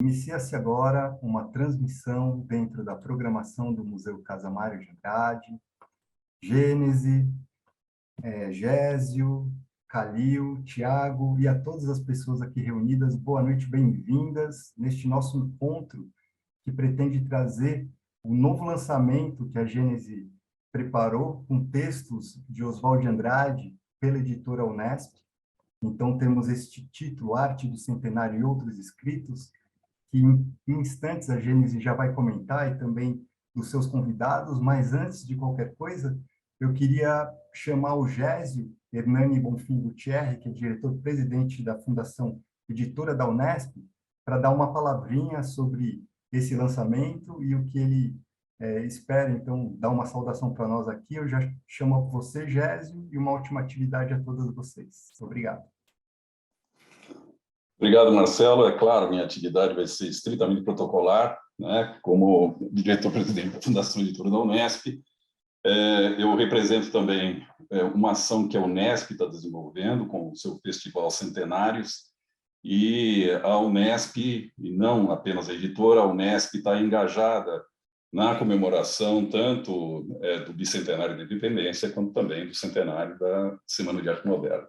Inicia-se agora uma transmissão dentro da programação do Museu Casa Mário de Andrade. Gênese, Gésio, Calil, Tiago e a todas as pessoas aqui reunidas, boa noite, bem-vindas neste nosso encontro que pretende trazer o novo lançamento que a Gênese preparou com textos de Oswald de Andrade pela editora Unesp. Então, temos este título, Arte do Centenário e Outros Escritos, que em instantes a Gênese já vai comentar e também dos seus convidados, mas antes de qualquer coisa, eu queria chamar o Gésio Hernani Bonfim Gutierre, que é diretor-presidente da Fundação Editora da Unesp, para dar uma palavrinha sobre esse lançamento e o que ele espera, então, dar uma saudação para nós aqui. Eu já chamo você, Gésio, e uma ótima atividade a todos vocês. Obrigado. Obrigado, Marcelo. É claro, minha atividade vai ser estritamente protocolar, né? Como diretor-presidente da Fundação Editora da Unesp. Eu represento também uma ação que a Unesp está desenvolvendo com o seu Festival Centenários, e a Unesp, e não apenas a editora, a Unesp está engajada na comemoração tanto do bicentenário da independência, quanto também do centenário da Semana de Arte Moderna.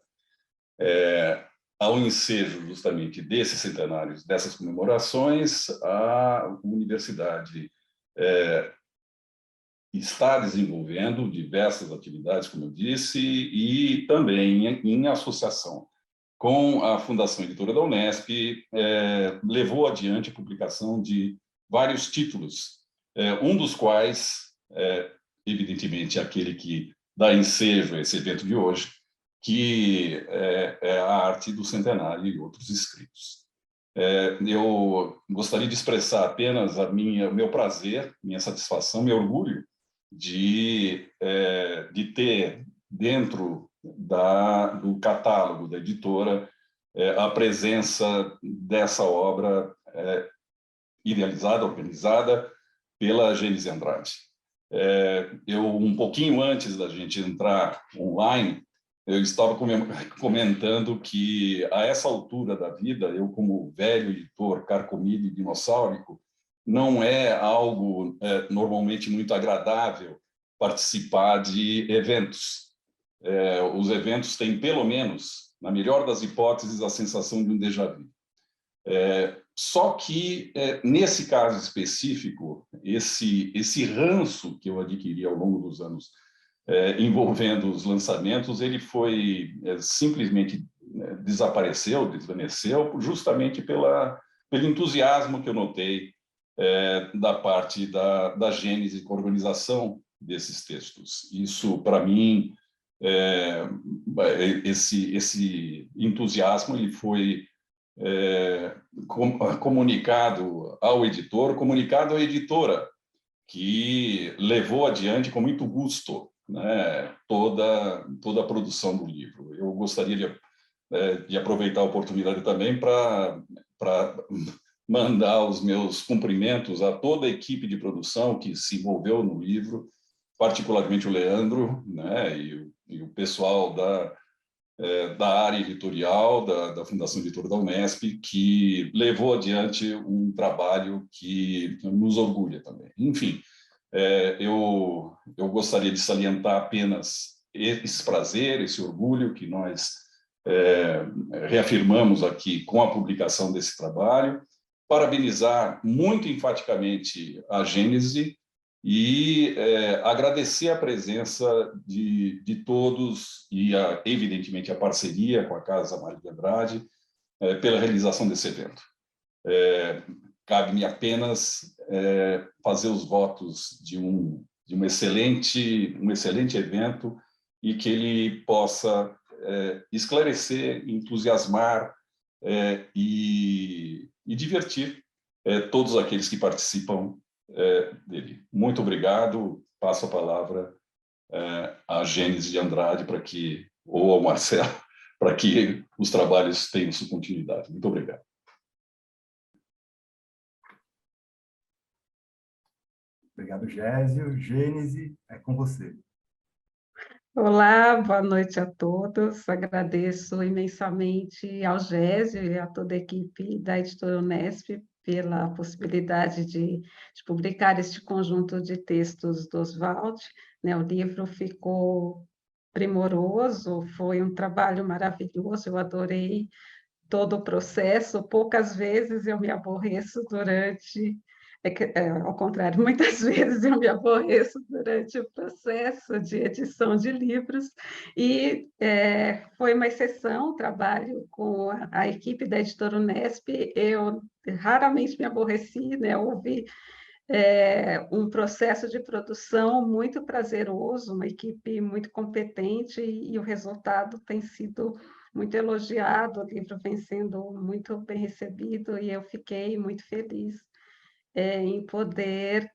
Ao ensejo justamente desses centenários, dessas comemorações, a universidade está desenvolvendo diversas atividades, como eu disse, e também em associação com a Fundação Editora da Unesp, levou adiante a publicação de vários títulos, um dos quais, evidentemente, aquele que dá ensejo a esse evento de hoje, que é a Arte do Centenário e Outros Escritos. Eu gostaria de expressar apenas o meu prazer, minha satisfação, meu orgulho de ter dentro do catálogo da editora a presença dessa obra idealizada, organizada pela Gênese Andrade. Um pouquinho antes da gente entrar online, eu estava comentando que, a essa altura da vida, eu, como velho editor carcomido e dinossáurico, não é algo normalmente muito agradável participar de eventos. Os eventos têm, pelo menos, na melhor das hipóteses, a sensação de um déjà vu. Só que, nesse caso específico, esse ranço que eu adquiri ao longo dos anos envolvendo os lançamentos, ele foi simplesmente desapareceu, desvaneceu, justamente pelo entusiasmo que eu notei da parte da Gênese com a organização desses textos. Isso, para mim, esse entusiasmo ele foi comunicado ao editor, comunicado à editora, que levou adiante com muito gosto, né, toda a produção do livro. Eu gostaria de aproveitar a oportunidade também para mandar os meus cumprimentos a toda a equipe de produção que se envolveu no livro, particularmente o Leandro, né, e o pessoal da área editorial da Fundação Editora da Unesp, que levou adiante um trabalho que nos orgulha também. Enfim, eu gostaria de salientar apenas esse prazer, esse orgulho que nós reafirmamos aqui com a publicação desse trabalho, parabenizar muito enfaticamente a Gênese e agradecer a presença de todos e, evidentemente, a parceria com a Casa Mário de Andrade pela realização desse evento. Cabe-me apenas fazer os votos de um excelente evento e que ele possa esclarecer, entusiasmar e divertir todos aqueles que participam dele. Muito obrigado. Passo a palavra à Gênese de Andrade ou ao Marcelo, para que os trabalhos tenham sua continuidade. Muito obrigado. Obrigado, Gésio. Gênese, é com você. Olá, boa noite a todos. Agradeço imensamente ao Gésio e a toda a equipe da Editora Unesp pela possibilidade de publicar este conjunto de textos do Oswald, né? O livro ficou primoroso, foi um trabalho maravilhoso, eu adorei todo o processo. Poucas vezes eu me aborreço durante, ao contrário, muitas vezes eu me aborreço durante o processo de edição de livros, e foi uma exceção o trabalho com a equipe da Editora Unesp. Eu raramente me aborreci, né? Houve um processo de produção muito prazeroso, uma equipe muito competente, e o resultado tem sido muito elogiado, o livro vem sendo muito bem recebido, e eu fiquei muito feliz em poder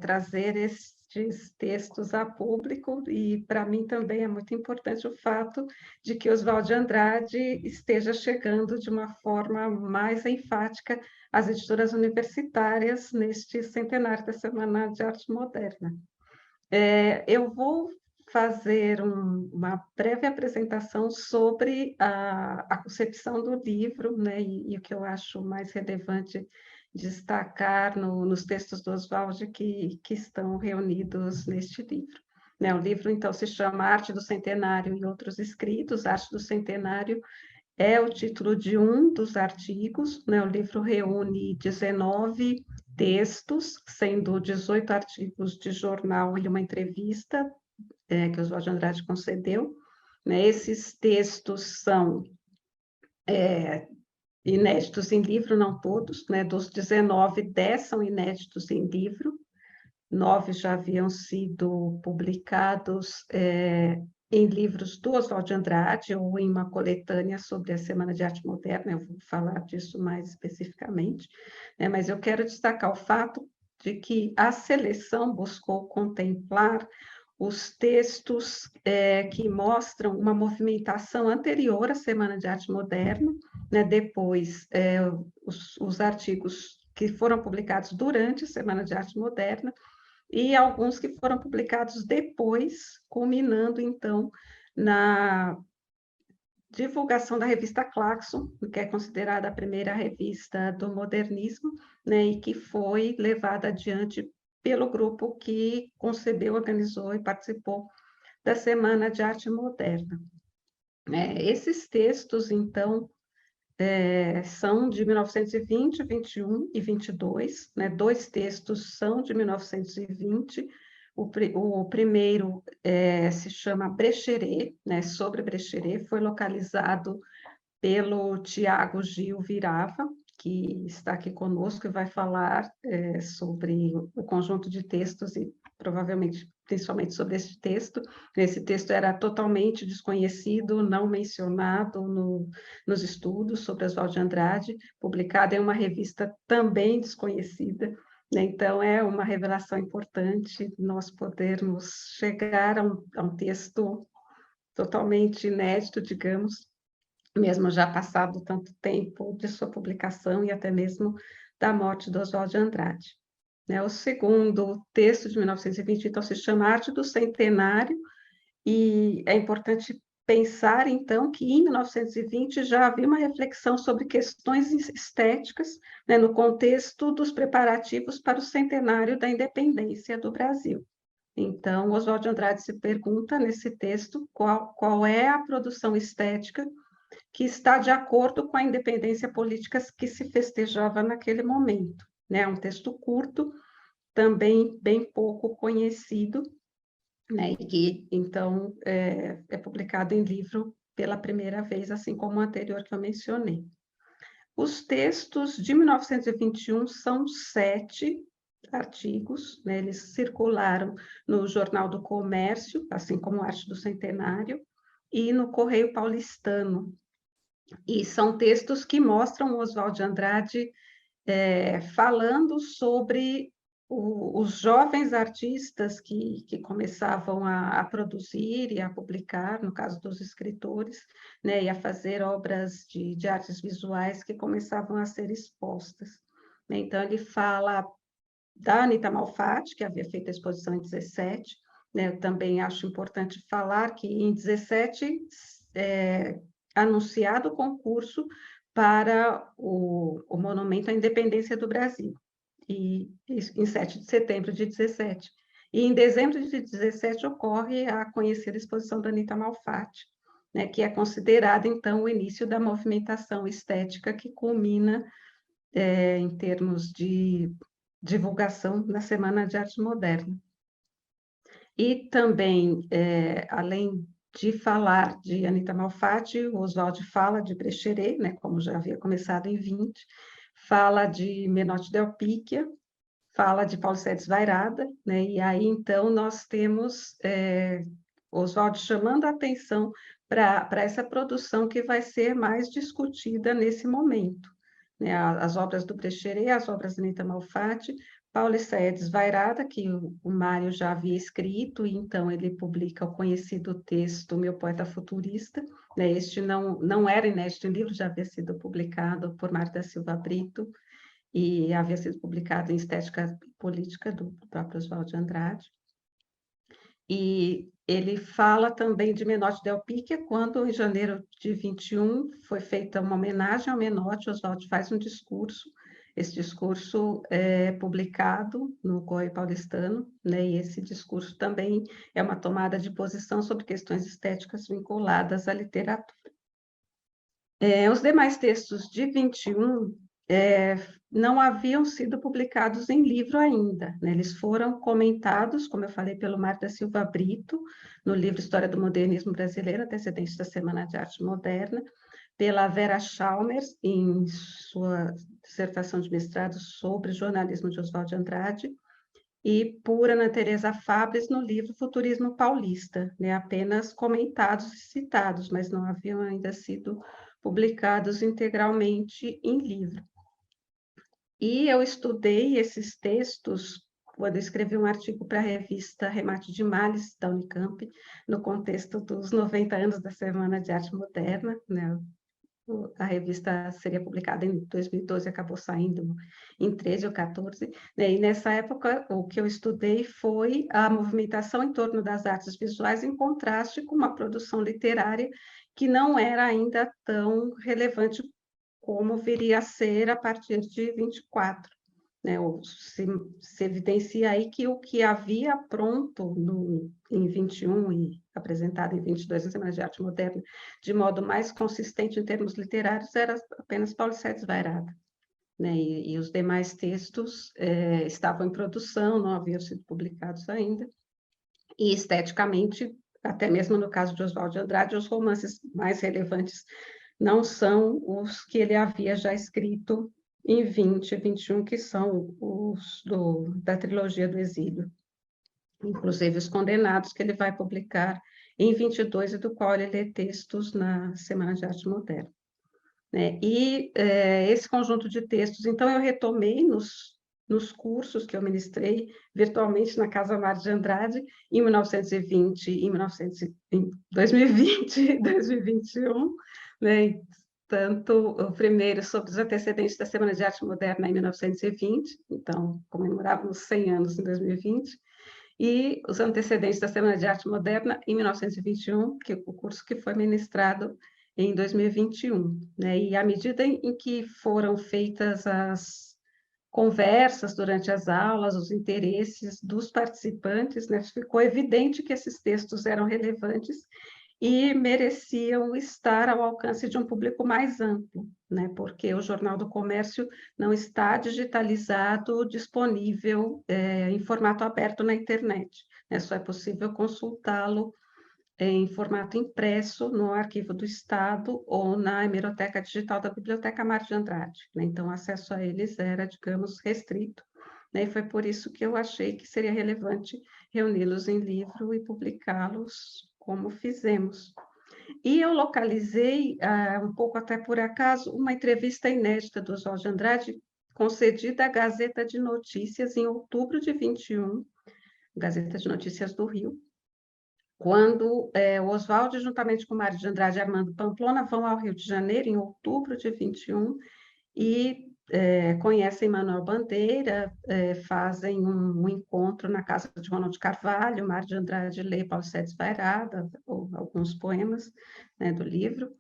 trazer estes textos a público, e para mim também é muito importante o fato de que Oswald de Andrade esteja chegando de uma forma mais enfática às editoras universitárias neste centenário da Semana de Arte Moderna. Eu vou fazer uma breve apresentação sobre a concepção do livro, né, e o que eu acho mais relevante destacar nos textos do Oswald que estão reunidos neste livro. Né, o livro, então, se chama Arte do Centenário e Outros Escritos. Arte do Centenário é o título de um dos artigos, né? O livro reúne 19 textos, sendo 18 artigos de jornal e uma entrevista que Oswald de Andrade concedeu, né? Esses textos são inéditos em livro, não todos, né? Dos 19, 10 são inéditos em livro, 9 já haviam sido publicados em livros do Oswald de Andrade ou em uma coletânea sobre a Semana de Arte Moderna. Eu vou falar disso mais especificamente, né? Mas eu quero destacar o fato de que a seleção buscou contemplar os textos que mostram uma movimentação anterior à Semana de Arte Moderna, né? Depois, os artigos que foram publicados durante a Semana de Arte Moderna, e alguns que foram publicados depois, culminando, então, na divulgação da revista Claxon, que é considerada a primeira revista do modernismo, né, e que foi levada adiante pelo grupo que concebeu, organizou e participou da Semana de Arte Moderna. Esses textos, então, são de 1920, 21 e 22, né? 2 textos são de 1920, o primeiro se chama Brecheret, né? Sobre Brecheret, foi localizado pelo Tiago Gil Virava, que está aqui conosco e vai falar sobre o conjunto de textos e provavelmente, principalmente sobre esse texto. Esse texto era totalmente desconhecido, não mencionado nos estudos sobre Oswald de Andrade, publicado em uma revista também desconhecida, né? Então, é uma revelação importante nós podermos chegar a um texto totalmente inédito, digamos, mesmo já passado tanto tempo de sua publicação e até mesmo da morte do Oswald de Andrade. O segundo texto, de 1920, então, se chama Arte do Centenário, e é importante pensar, então, que em 1920 já havia uma reflexão sobre questões estéticas, né, no contexto dos preparativos para o centenário da independência do Brasil. Então, Oswald de Andrade se pergunta, nesse texto, qual é a produção estética que está de acordo com a independência política que se festejava naquele momento. É um texto curto, também bem pouco conhecido, né? E que, então, é publicado em livro pela primeira vez, assim como o anterior que eu mencionei. Os textos de 1921 são 7 artigos, né? Eles circularam no Jornal do Comércio, assim como Arte do Centenário, e no Correio Paulistano. E são textos que mostram o Oswald de Andrade falando sobre os jovens artistas que começavam a produzir e a publicar, no caso dos escritores, né, e a fazer obras de artes visuais que começavam a ser expostas. Então, ele fala da Anita Malfatti, que havia feito a exposição em 17, né? Eu também acho importante falar que em 17, anunciado o concurso para o Monumento à Independência do Brasil, e em 7 de setembro de 17. E em dezembro de 17 ocorre a conhecida exposição da Anita Malfatti, né, que é considerada, então, o início da movimentação estética que culmina, em termos de divulgação, na Semana de Arte Moderna. E também, além de falar de Anita Malfatti, o Oswald fala de Brecheret, né, como já havia começado em 20, fala de Menotti Del Picchia, fala de Paulo Sedes Vairada, né, e aí, então, nós temos Oswald chamando a atenção para essa produção que vai ser mais discutida nesse momento, né, as obras do Brecheret, as obras da Anita Malfatti, Paulo Sedes Vairada, que o Mário já havia escrito, e então ele publica o conhecido texto Meu Poeta Futurista, né? Este não era inédito em livro, já havia sido publicado por Mário da Silva Brito, e havia sido publicado em Estética Política, do próprio Oswald de Andrade. E ele fala também de Menotti Del Picchia, quando, em janeiro de 21, foi feita uma homenagem ao Menotti, Oswald faz um discurso. Esse discurso é publicado no Correio Paulistano, né? E esse discurso também é uma tomada de posição sobre questões estéticas vinculadas à literatura. Os demais textos de 21 não haviam sido publicados em livro ainda, né? Eles foram comentados, como eu falei, pelo Mário da Silva Brito, no livro História do Modernismo Brasileiro, antecedente da Semana de Arte Moderna, pela Vera Chalmers, em sua dissertação de mestrado sobre jornalismo de Oswald de Andrade, e por Ana Teresa Fabres no livro Futurismo Paulista, né? Apenas comentados e citados, mas não haviam ainda sido publicados integralmente em livro. E eu estudei esses textos quando eu escrevi um artigo para a revista Remate de Males, da Unicamp, no contexto dos 90 anos da Semana de Arte Moderna, né? A revista seria publicada em 2012, acabou saindo em 13 ou 14, né? E nessa época o que eu estudei foi a movimentação em torno das artes visuais em contraste com uma produção literária que não era ainda tão relevante como viria a ser a partir de 24. Né? Se evidencia aí que o que havia pronto em 21 e apresentado em 22 na Semana de Arte Moderna, de modo mais consistente em termos literários, era apenas Paulo Sedes Vairada. Né? E os demais textos estavam em produção, não haviam sido publicados ainda, e esteticamente, até mesmo no caso de Oswald de Andrade, os romances mais relevantes não são os que ele havia já escrito em 20 e 21, que são os da trilogia do exílio. Inclusive os Condenados, que ele vai publicar em 22, e do qual ele lê textos na Semana de Arte Moderna. Né? E esse conjunto de textos, então, eu retomei nos cursos que eu ministrei virtualmente na Casa Mário de Andrade, em 1920, em 2020 e 2021, né? Tanto o primeiro sobre os antecedentes da Semana de Arte Moderna em 1920, então comemorávamos 100 anos em 2020, e os antecedentes da Semana de Arte Moderna em 1921, que o curso que foi ministrado em 2021, né? E à medida em que foram feitas as conversas durante as aulas, os interesses dos participantes, né, ficou evidente que esses textos eram relevantes e mereciam estar ao alcance de um público mais amplo, né, porque o Jornal do Comércio não está digitalizado, disponível em formato aberto na internet, né, só é possível consultá-lo em formato impresso no Arquivo do Estado ou na hemeroteca digital da Biblioteca Mário de Andrade. Né? Então, o acesso a eles era, digamos, restrito, né? E foi por isso que eu achei que seria relevante reuni-los em livro e publicá-los como fizemos. E eu localizei, um pouco até por acaso, uma entrevista inédita do Oswald de Andrade, concedida à Gazeta de Notícias em outubro de 21, Gazeta de Notícias do Rio, quando o Oswald, juntamente com Mário de Andrade e Armando Pamplona, vão ao Rio de Janeiro, em outubro de 21, e conhecem Manuel Bandeira, fazem um encontro na casa de Ronald Carvalho, Mário de Andrade lê Paulo Sedes Vairada, ou alguns poemas, né, do livro,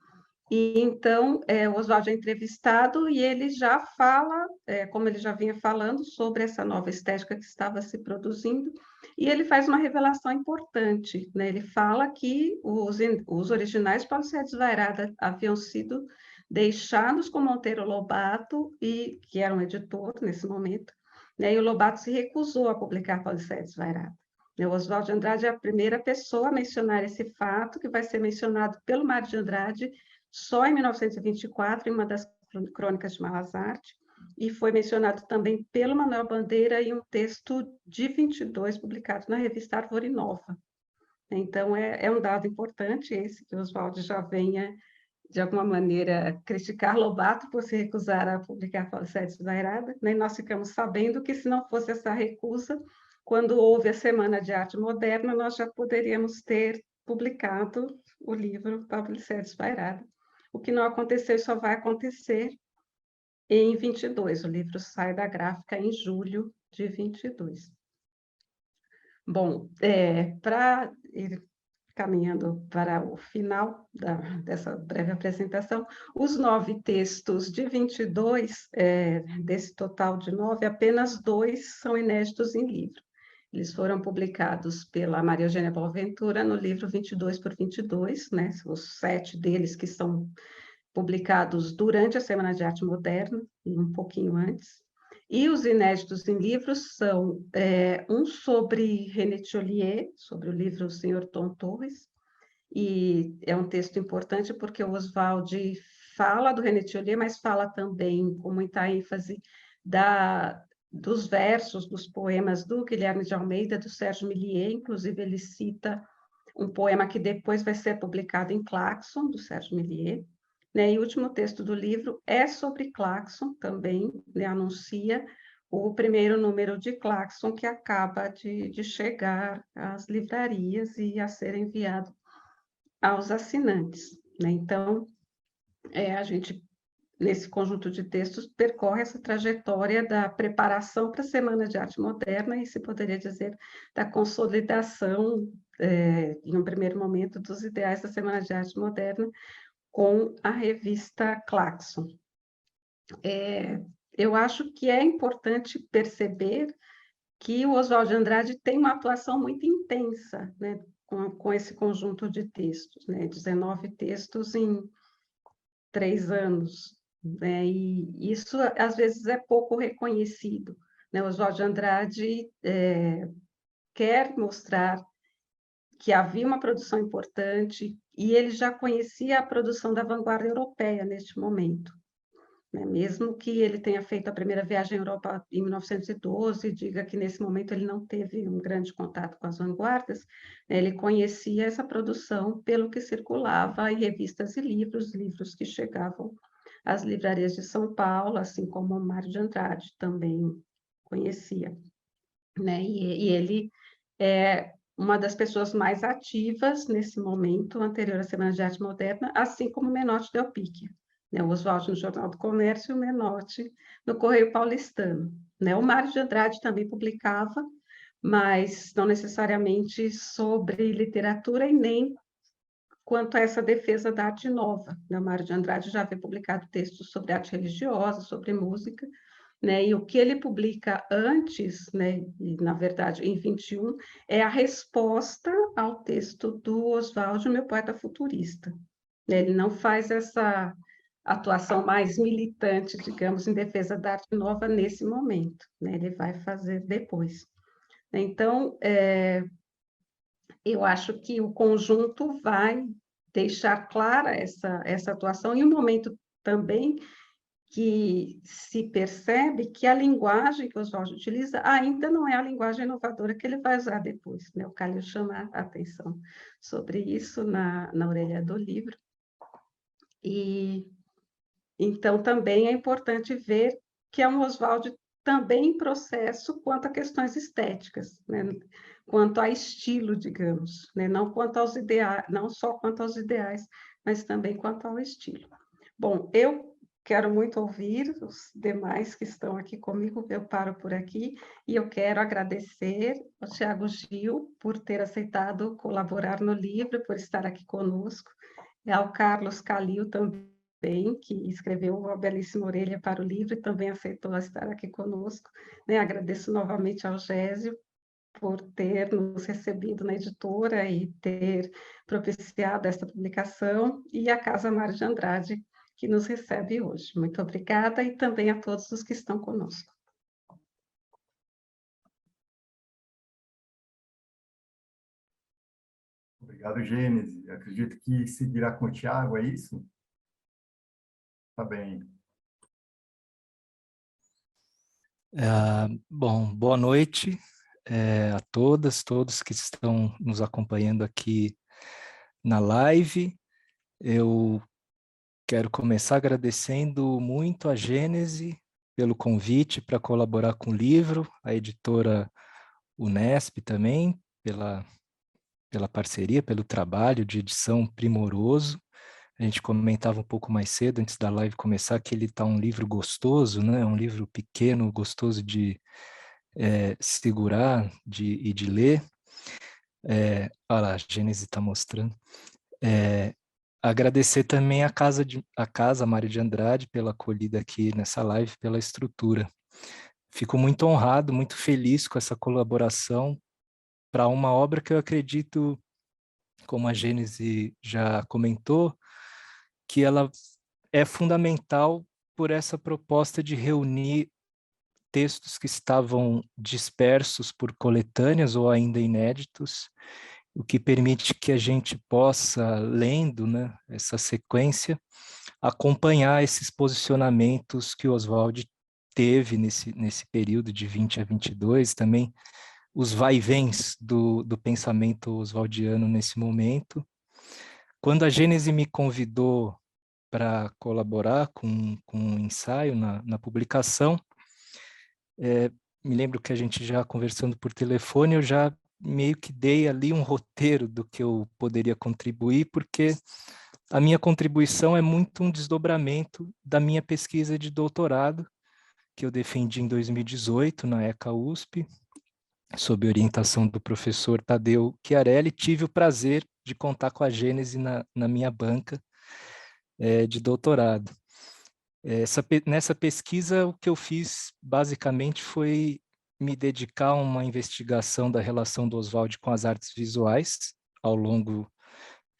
E então, o Oswaldo é entrevistado e ele já fala, como ele já vinha falando, sobre essa nova estética que estava se produzindo, e ele faz uma revelação importante, né? Ele fala que os originais de Paulo Sérgio Desvairada haviam sido deixados com Monteiro Lobato, que era um editor nesse momento, né? E o Lobato se recusou a publicar Paulo Sérgio Desvairada. O Oswaldo de Andrade é a primeira pessoa a mencionar esse fato, que vai ser mencionado pelo Mário de Andrade só em 1924, em uma das crônicas de Malazarte, e foi mencionado também pelo Manuel Bandeira em um texto de 22, publicado na revista Árvore Nova. Então, é um dado importante esse, que o Oswaldo já venha, de alguma maneira, criticar Lobato por se recusar a publicar Paulo Sérgio Desvairada, né? E nós ficamos sabendo que, se não fosse essa recusa, quando houve a Semana de Arte Moderna, nós já poderíamos ter publicado o livro Paulo Sérgio Desvairada. O que não aconteceu e só vai acontecer em 22. O livro sai da gráfica em julho de 22. Bom, para ir caminhando para o final dessa breve apresentação, os 9 textos de 22, desse total de 9, apenas 2 são inéditos em livro. Eles foram publicados pela Maria Eugênia Boaventura no livro 22 por 22, né? Os 7 deles que são publicados durante a Semana de Arte Moderna, e um pouquinho antes. E os inéditos em livros são um sobre René Thollier, sobre o livro O Senhor Tom Torres, e é um texto importante porque o Oswald fala do René Thollier, mas fala também, com muita ênfase, dos versos, dos poemas do Guilherme de Almeida, do Sérgio Millier, inclusive ele cita um poema que depois vai ser publicado em Claxon, do Sérgio Millier, né? E o último texto do livro é sobre Claxon também, né? Anuncia o primeiro número de Claxon, que acaba de chegar às livrarias e a ser enviado aos assinantes, né? Então, a gente, nesse conjunto de textos, percorre essa trajetória da preparação para a Semana de Arte Moderna e, se poderia dizer, da consolidação, em um primeiro momento, dos ideais da Semana de Arte Moderna, com a revista Claxon. Eu acho que é importante perceber que o Oswald de Andrade tem uma atuação muito intensa, né, com esse conjunto de textos, né, 19 textos em 3 anos, né, e isso, às vezes, é pouco reconhecido, né? O Oswald de Andrade quer mostrar que havia uma produção importante, e ele já conhecia a produção da vanguarda europeia neste momento, né? Mesmo que ele tenha feito a primeira viagem à Europa em 1912, diga que nesse momento ele não teve um grande contato com as vanguardas, né? Ele conhecia essa produção pelo que circulava em revistas e livros que chegavam às livrarias de São Paulo, assim como o Mário de Andrade também conhecia, né? E ele é uma das pessoas mais ativas nesse momento, anterior à Semana de Arte Moderna, assim como Menotti Del Picchia, né? O Oswald no Jornal do Comércio e o Menotti no Correio Paulistano, né? O Mário de Andrade também publicava, mas não necessariamente sobre literatura e nem quanto a essa defesa da arte nova, né? O Mário de Andrade já havia publicado textos sobre arte religiosa, sobre música, né? E o que ele publica antes, né, e, na verdade, em 21, é a resposta ao texto do Oswald, meu poeta futurista. Ele não faz essa atuação mais militante, digamos, em defesa da arte nova nesse momento, né? Ele vai fazer depois. Então, eu acho que o conjunto vai deixar clara essa atuação, e um momento também que se percebe que a linguagem que o Oswald utiliza ainda não é a linguagem inovadora que ele vai usar depois, né? O Calil chama a atenção sobre isso na orelha do livro. E então também é importante ver que é um Oswald também em processo quanto a questões estéticas, né? Quanto a estilo, digamos, né? Não quanto aos ideais, não só quanto aos ideais, mas também quanto ao estilo. Bom, eu quero muito ouvir os demais que estão aqui comigo, eu paro por aqui, e eu quero agradecer ao Tiago Gil por ter aceitado colaborar no livro, por estar aqui conosco, ao Carlos Calil também, que escreveu uma belíssima orelha para o livro e também aceitou estar aqui conosco. Né? Agradeço novamente ao Gésio por ter nos recebido na editora e ter propiciado esta publicação, e a Casa Mário de Andrade, que nos recebe hoje. Muito obrigada, e também a todos os que estão conosco. Obrigado, Gênese. Acredito que seguirá com o Tiago, é isso? Tá bem. Bom, boa noite a todas, todos que estão nos acompanhando aqui na live. Eu quero começar agradecendo muito a Gênese pelo convite para colaborar com o livro, a editora Unesp também, pela parceria, pelo trabalho de edição primoroso. A gente comentava um pouco mais cedo, antes da live começar, que ele está um livro gostoso, né? Um livro pequeno, gostoso de segurar e de ler. Olha lá, a Gênese está mostrando. Agradecer também a Casa Mário de Andrade pela acolhida aqui nessa live, pela estrutura. Fico muito honrado, muito feliz com essa colaboração para uma obra que eu acredito, como a Gênese já comentou, que ela é fundamental por essa proposta de reunir textos que estavam dispersos por coletâneas ou ainda inéditos, o que permite que a gente possa, lendo, né, essa sequência, acompanhar esses posicionamentos que o Oswald teve nesse período de 20 a 22, também os vai-vens do pensamento oswaldiano nesse momento. Quando a Gênese me convidou para colaborar com um ensaio na publicação, me lembro que a gente já conversando por telefone, eu já meio que dei ali um roteiro do que eu poderia contribuir, porque a minha contribuição é muito um desdobramento da minha pesquisa de doutorado, que eu defendi em 2018 na ECA USP, sob orientação do professor Tadeu Chiarelli. Tive o prazer de contar com a Gênese na minha banca de doutorado. Nessa pesquisa, o que eu fiz basicamente foi me dedicar a uma investigação da relação do Oswald com as artes visuais ao longo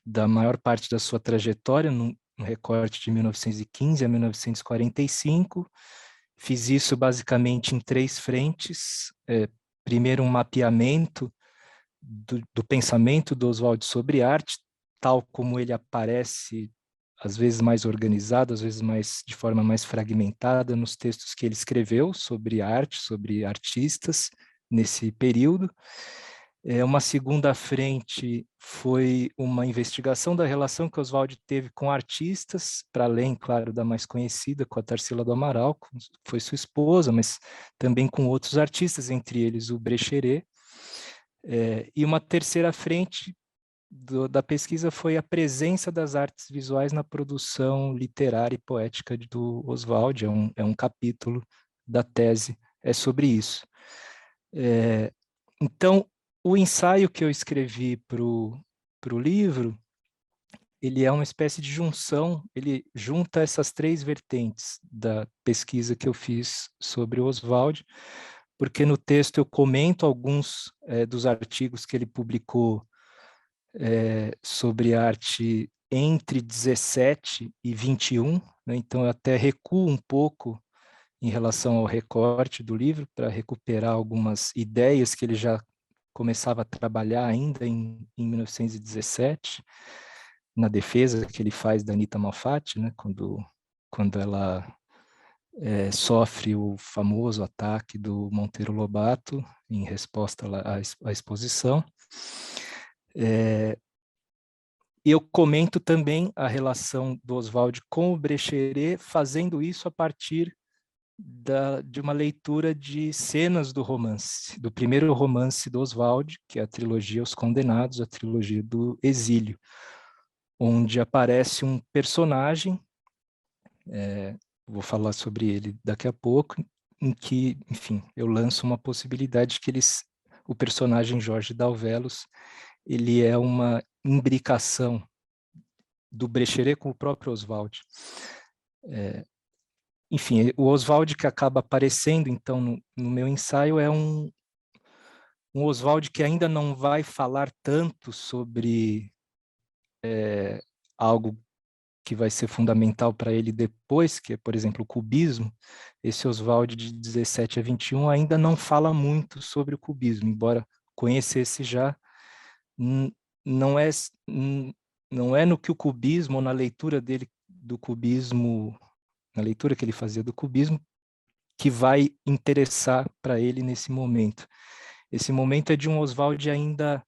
da maior parte da sua trajetória, no recorte de 1915 a 1945. Fiz isso basicamente em 3 frentes. Primeiro, um mapeamento do pensamento do Oswald sobre arte, tal como ele aparece, às vezes mais organizado, às vezes de forma mais fragmentada, nos textos que ele escreveu sobre arte, sobre artistas, nesse período. Uma segunda frente foi uma investigação da relação que Oswald teve com artistas, para além, claro, da mais conhecida, com a Tarsila do Amaral, que foi sua esposa, mas também com outros artistas, entre eles o Brecheret. E uma terceira frente da pesquisa foi a presença das artes visuais na produção literária e poética do Oswald. É um capítulo da tese, sobre isso. Então, o ensaio que eu escrevi para o livro, ele é uma espécie de junção, ele junta essas 3 vertentes da pesquisa que eu fiz sobre o Oswald, porque no texto eu comento alguns dos artigos que ele publicou sobre arte entre 17 e 21, né? Então eu até recuo um pouco em relação ao recorte do livro para recuperar algumas ideias que ele já começava a trabalhar ainda em 1917, na defesa que ele faz da Anita Malfatti, né? Quando ela sofre o famoso ataque do Monteiro Lobato em resposta à exposição. E eu comento também a relação do Oswald com o Brecheret, fazendo isso a partir de uma leitura de cenas do romance, do primeiro romance do Oswald, que é a trilogia Os Condenados, a trilogia do exílio, onde aparece um personagem, vou falar sobre ele daqui a pouco, em que, enfim, eu lanço uma possibilidade que o personagem Jorge Dalvelos, ele é uma imbricação do Brecheret com o próprio Oswald. Enfim, o Oswald que acaba aparecendo, então, no meu ensaio é um Oswald que ainda não vai falar tanto sobre algo que vai ser fundamental para ele depois, que é, por exemplo, o cubismo. Esse Oswald de 17 a 21 ainda não fala muito sobre o cubismo, embora conhecesse já, não é no que o cubismo, ou na leitura dele do cubismo, na leitura que ele fazia do cubismo, que vai interessar para ele nesse momento. Esse momento é de um Oswald ainda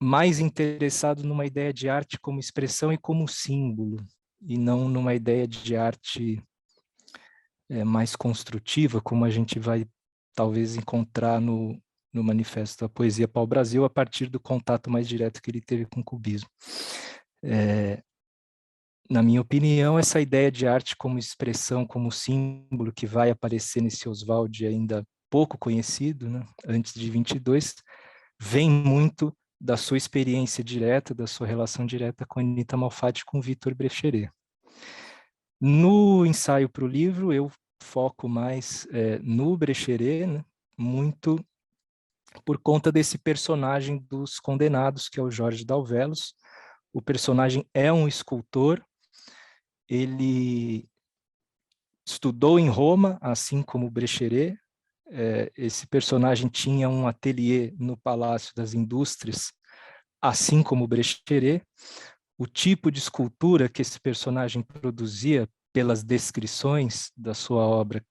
mais interessado numa ideia de arte como expressão e como símbolo, e não numa ideia de arte mais construtiva, como a gente vai talvez encontrar no Manifesto da Poesia Pau-Brasil, a partir do contato mais direto que ele teve com o cubismo. Na minha opinião, essa ideia de arte como expressão, como símbolo, que vai aparecer nesse Oswald ainda pouco conhecido, né, antes de 22, vem muito da sua experiência direta, da sua relação direta com a Anita Malfatti e com o Victor Brecheret. No ensaio para o livro, eu foco mais no Brecheret, né, muito por conta desse personagem dos Condenados, que é o Jorge Dalvelos. O personagem é um escultor, ele estudou em Roma, assim como o Brecheret. Esse personagem tinha um ateliê no Palácio das Indústrias, assim como o Brecheret. O tipo de escultura que esse personagem produzia, pelas descrições da sua obra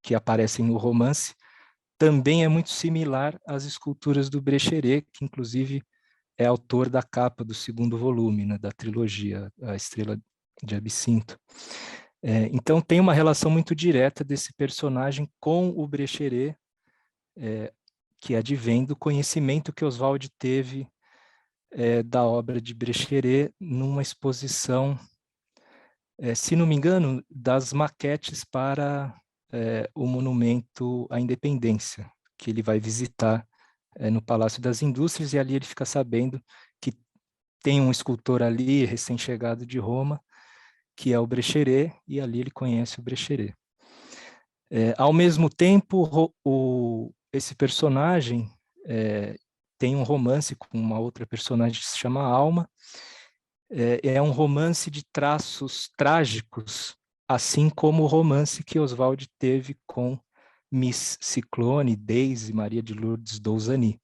que aparecem no romance, também é muito similar às esculturas do Brecheret, que inclusive é autor da capa do segundo volume, né, da trilogia A Estrela de Absinto. Então tem uma relação muito direta desse personagem com o Brecheret, que advém do conhecimento que Oswald teve da obra de Brecheret numa exposição, se não me engano, das maquetes para o Monumento à Independência, que ele vai visitar no Palácio das Indústrias, e ali ele fica sabendo que tem um escultor ali, recém-chegado de Roma, que é o Brecheret, e ali ele conhece o Brecheret. Ao mesmo tempo, esse personagem tem um romance com uma outra personagem que se chama Alma. É um romance de traços trágicos, assim como o romance que Oswald teve com Miss Ciclone, Daisy, Maria de Lourdes Douzani.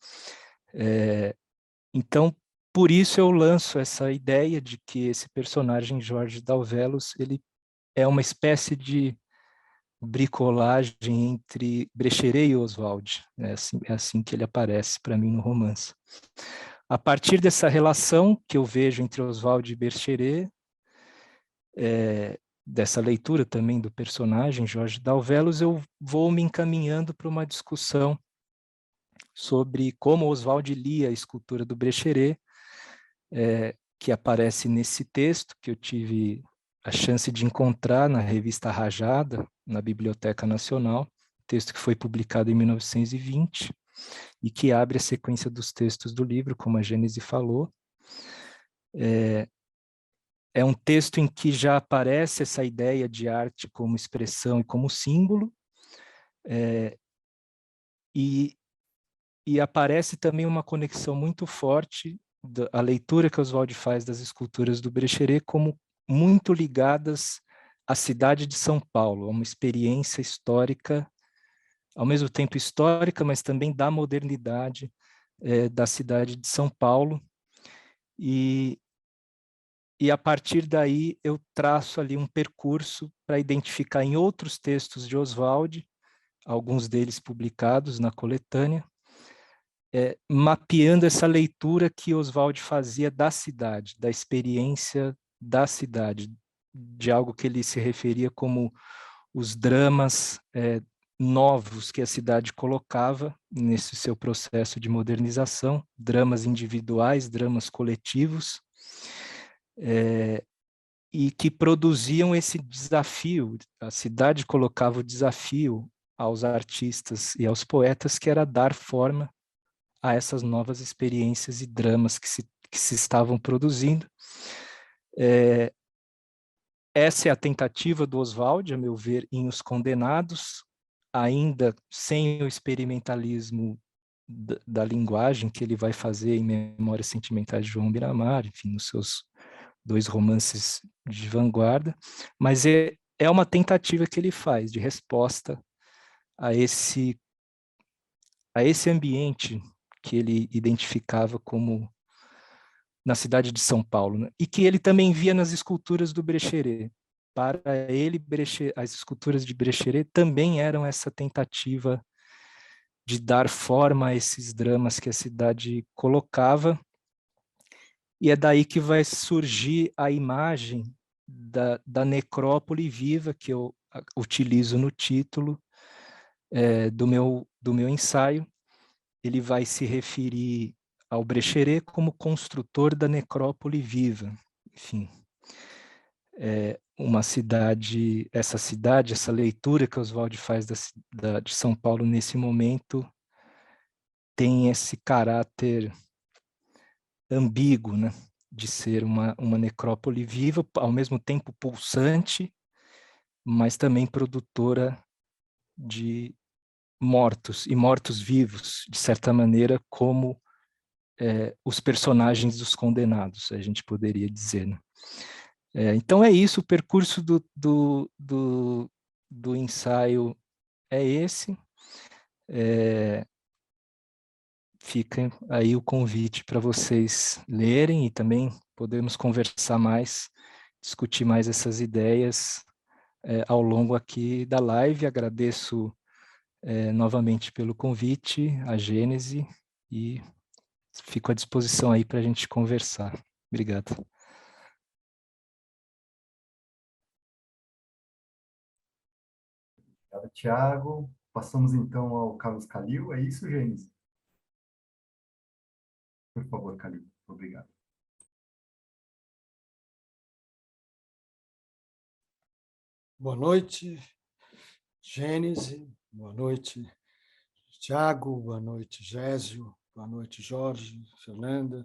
Então, por isso eu lanço essa ideia de que esse personagem, Jorge Dalvelos, ele é uma espécie de bricolagem entre Brecheret e Oswald. É assim que ele aparece para mim no romance. A partir dessa relação que eu vejo entre Oswald e Brecheret, dessa leitura também do personagem Jorge Dalvelos, eu vou me encaminhando para uma discussão sobre como Oswald lia a escultura do Brecheret, que aparece nesse texto que eu tive a chance de encontrar na revista Rajada, na Biblioteca Nacional, texto que foi publicado em 1920 e que abre a sequência dos textos do livro, como a Gênese falou. É um texto em que já aparece essa ideia de arte como expressão e como símbolo, e aparece também uma conexão muito forte da leitura que Oswald faz das esculturas do Brecheret como muito ligadas à cidade de São Paulo, a uma experiência histórica, ao mesmo tempo histórica, mas também da modernidade da cidade de São Paulo. E a partir daí eu traço ali um percurso para identificar em outros textos de Oswald, alguns deles publicados na coletânea, mapeando essa leitura que Oswald fazia da cidade, da experiência da cidade, de algo que ele se referia como os dramas novos que a cidade colocava nesse seu processo de modernização, dramas individuais, dramas coletivos, e que produziam esse desafio. A cidade colocava o desafio aos artistas e aos poetas, que era dar forma a essas novas experiências e dramas que se estavam produzindo. Essa é a tentativa do Oswald, a meu ver, em Os Condenados, ainda sem o experimentalismo da linguagem que ele vai fazer em Memórias Sentimentais de João Miramar, enfim, nos seus 2 romances de vanguarda, mas é uma tentativa que ele faz de resposta a esse ambiente que ele identificava como na cidade de São Paulo, né? E que ele também via nas esculturas do Brecheret. Para ele, as esculturas de Brecheret também eram essa tentativa de dar forma a esses dramas que a cidade colocava, e é daí que vai surgir a imagem da necrópole viva, que eu utilizo no título do meu ensaio. Ele vai se referir ao Brecheret como construtor da necrópole viva. Enfim, essa leitura que Oswald faz de São Paulo nesse momento tem esse caráter ambíguo, né? De ser uma necrópole viva, ao mesmo tempo pulsante, mas também produtora de mortos, e mortos-vivos, de certa maneira, como os personagens dos condenados, a gente poderia dizer, né? Então é isso, o percurso do ensaio é esse. Fica aí o convite para vocês lerem e também podemos conversar mais, discutir mais essas ideias ao longo aqui da live. Agradeço novamente pelo convite, a Gênese, e fico à disposição aí para a gente conversar. Obrigado. Obrigado, Tiago. Passamos então ao Carlos Calil. É isso, Gênesis? Por favor, Calil. Obrigado. Boa noite, Gênese. Boa noite, Tiago. Boa noite, Gésio. Boa noite, Jorge, Fernanda,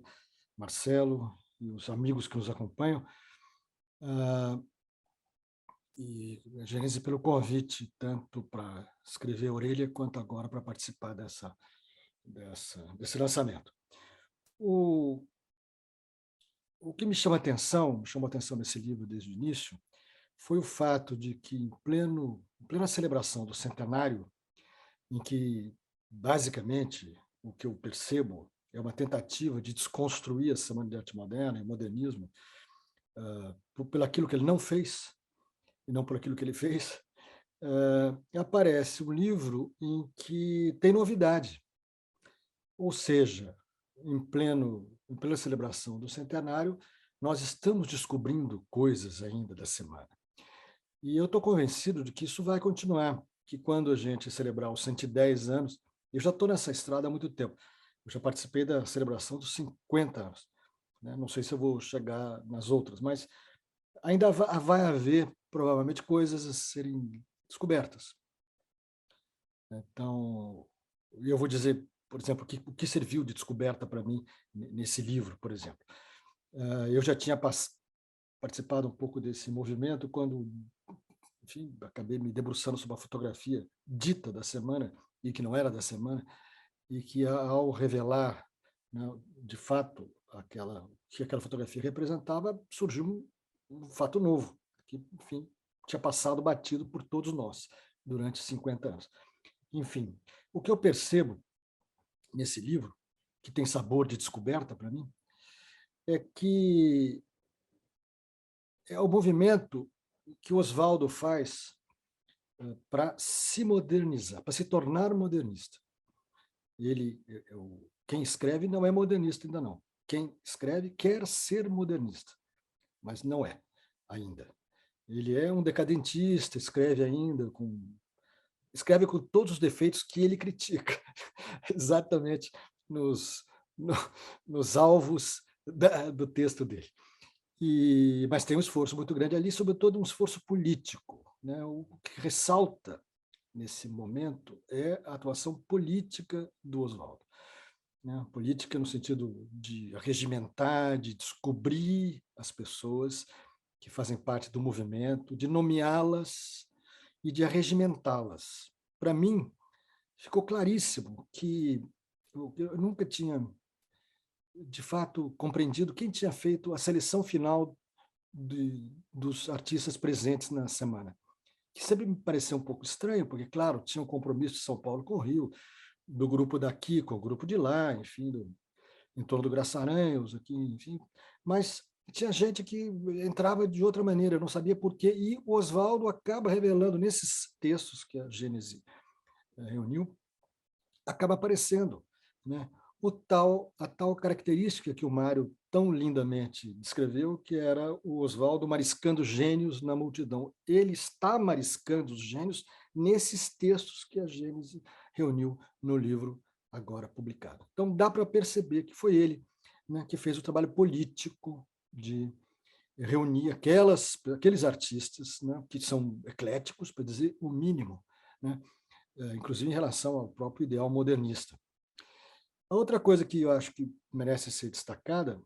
Marcelo e os amigos que nos acompanham. E a Gênese pelo convite, tanto para escrever a orelha, quanto agora para participar desse lançamento. O que me chamou a atenção nesse livro desde o início, foi o fato de que, em plena celebração do centenário, em que, basicamente, o que eu percebo é uma tentativa de desconstruir a Semana de Arte Moderna e o modernismo pelo aquilo que ele não fez, e não por aquilo que ele fez, aparece um livro em que tem novidade. Ou seja, em plena celebração do centenário, nós estamos descobrindo coisas ainda da semana. E eu estou convencido de que isso vai continuar, que quando a gente celebrar os 110 anos, eu já estou nessa estrada há muito tempo, eu já participei da celebração dos 50 anos, né? Não sei se eu vou chegar nas outras, mas ainda vai haver, provavelmente, coisas a serem descobertas. Então, eu vou dizer, por exemplo, o que serviu de descoberta para mim nesse livro, por exemplo. Eu já tinha participado um pouco desse movimento quando, enfim, acabei me debruçando sobre a fotografia dita da semana e que não era da semana, e que, ao revelar, né, de fato que aquela fotografia representava, surgiu um fato novo, que, enfim, tinha passado batido por todos nós durante 50 anos. Enfim, o que eu percebo nesse livro, que tem sabor de descoberta para mim, é que é o movimento que o Oswaldo faz para se modernizar, para se tornar modernista. Quem escreve não é modernista ainda não. Quem escreve quer ser modernista, mas não é ainda. Ele é um decadentista, escreve com todos os defeitos que ele critica, exatamente nos alvos do texto dele. Mas tem um esforço muito grande ali, sobretudo um esforço político, né? O que ressalta nesse momento é a atuação política do Oswaldo. né? Política no sentido de regimentar, de descobrir as pessoas que fazem parte do movimento, de nomeá-las e de arregimentá-las. Para mim, ficou claríssimo que eu nunca tinha, de fato, compreendido quem tinha feito a seleção final dos artistas presentes na semana, que sempre me pareceu um pouco estranho, porque, claro, tinha um compromisso de São Paulo com o Rio, do grupo daqui com o grupo de lá, enfim, em torno do Graça Aranhos, aqui, enfim, mas tinha gente que entrava de outra maneira, eu não sabia por quê, e o Oswaldo acaba revelando nesses textos que a Gênese reuniu, acaba aparecendo, né? A tal característica que o Mário tão lindamente descreveu, que era o Oswaldo mariscando gênios na multidão. Ele está mariscando os gênios nesses textos que a Gênese reuniu no livro agora publicado. Então, dá para perceber que foi ele, né, que fez o trabalho político de reunir aqueles artistas, né, que são ecléticos, para dizer o mínimo, né, inclusive em relação ao próprio ideal modernista. A outra coisa que eu acho que merece ser destacada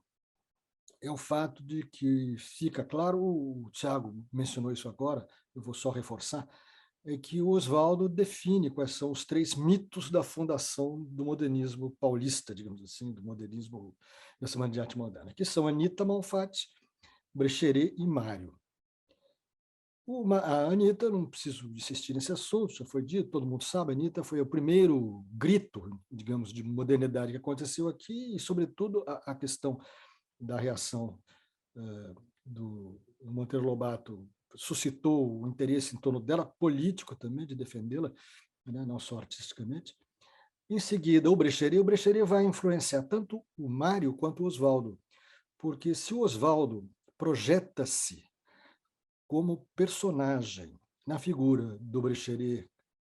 é o fato de que fica claro, o Tiago mencionou isso agora, eu vou só reforçar, é que o Oswaldo define quais são os 3 mitos da fundação do modernismo paulista, digamos assim, do modernismo da Semana de Arte Moderna, que são Anita Malfatti, Brecheret e Mário. A Anita, não preciso insistir nesse assunto, já foi dito, todo mundo sabe, a Anita foi o primeiro grito, digamos, de modernidade que aconteceu aqui, e, sobretudo, a questão da reação do Monteiro Lobato suscitou o interesse em torno dela, político também, de defendê-la, né, não só artisticamente. Em seguida, o Brecheret vai influenciar tanto o Mário quanto o Oswaldo, porque se o Oswaldo projeta-se como personagem na figura do Brecheret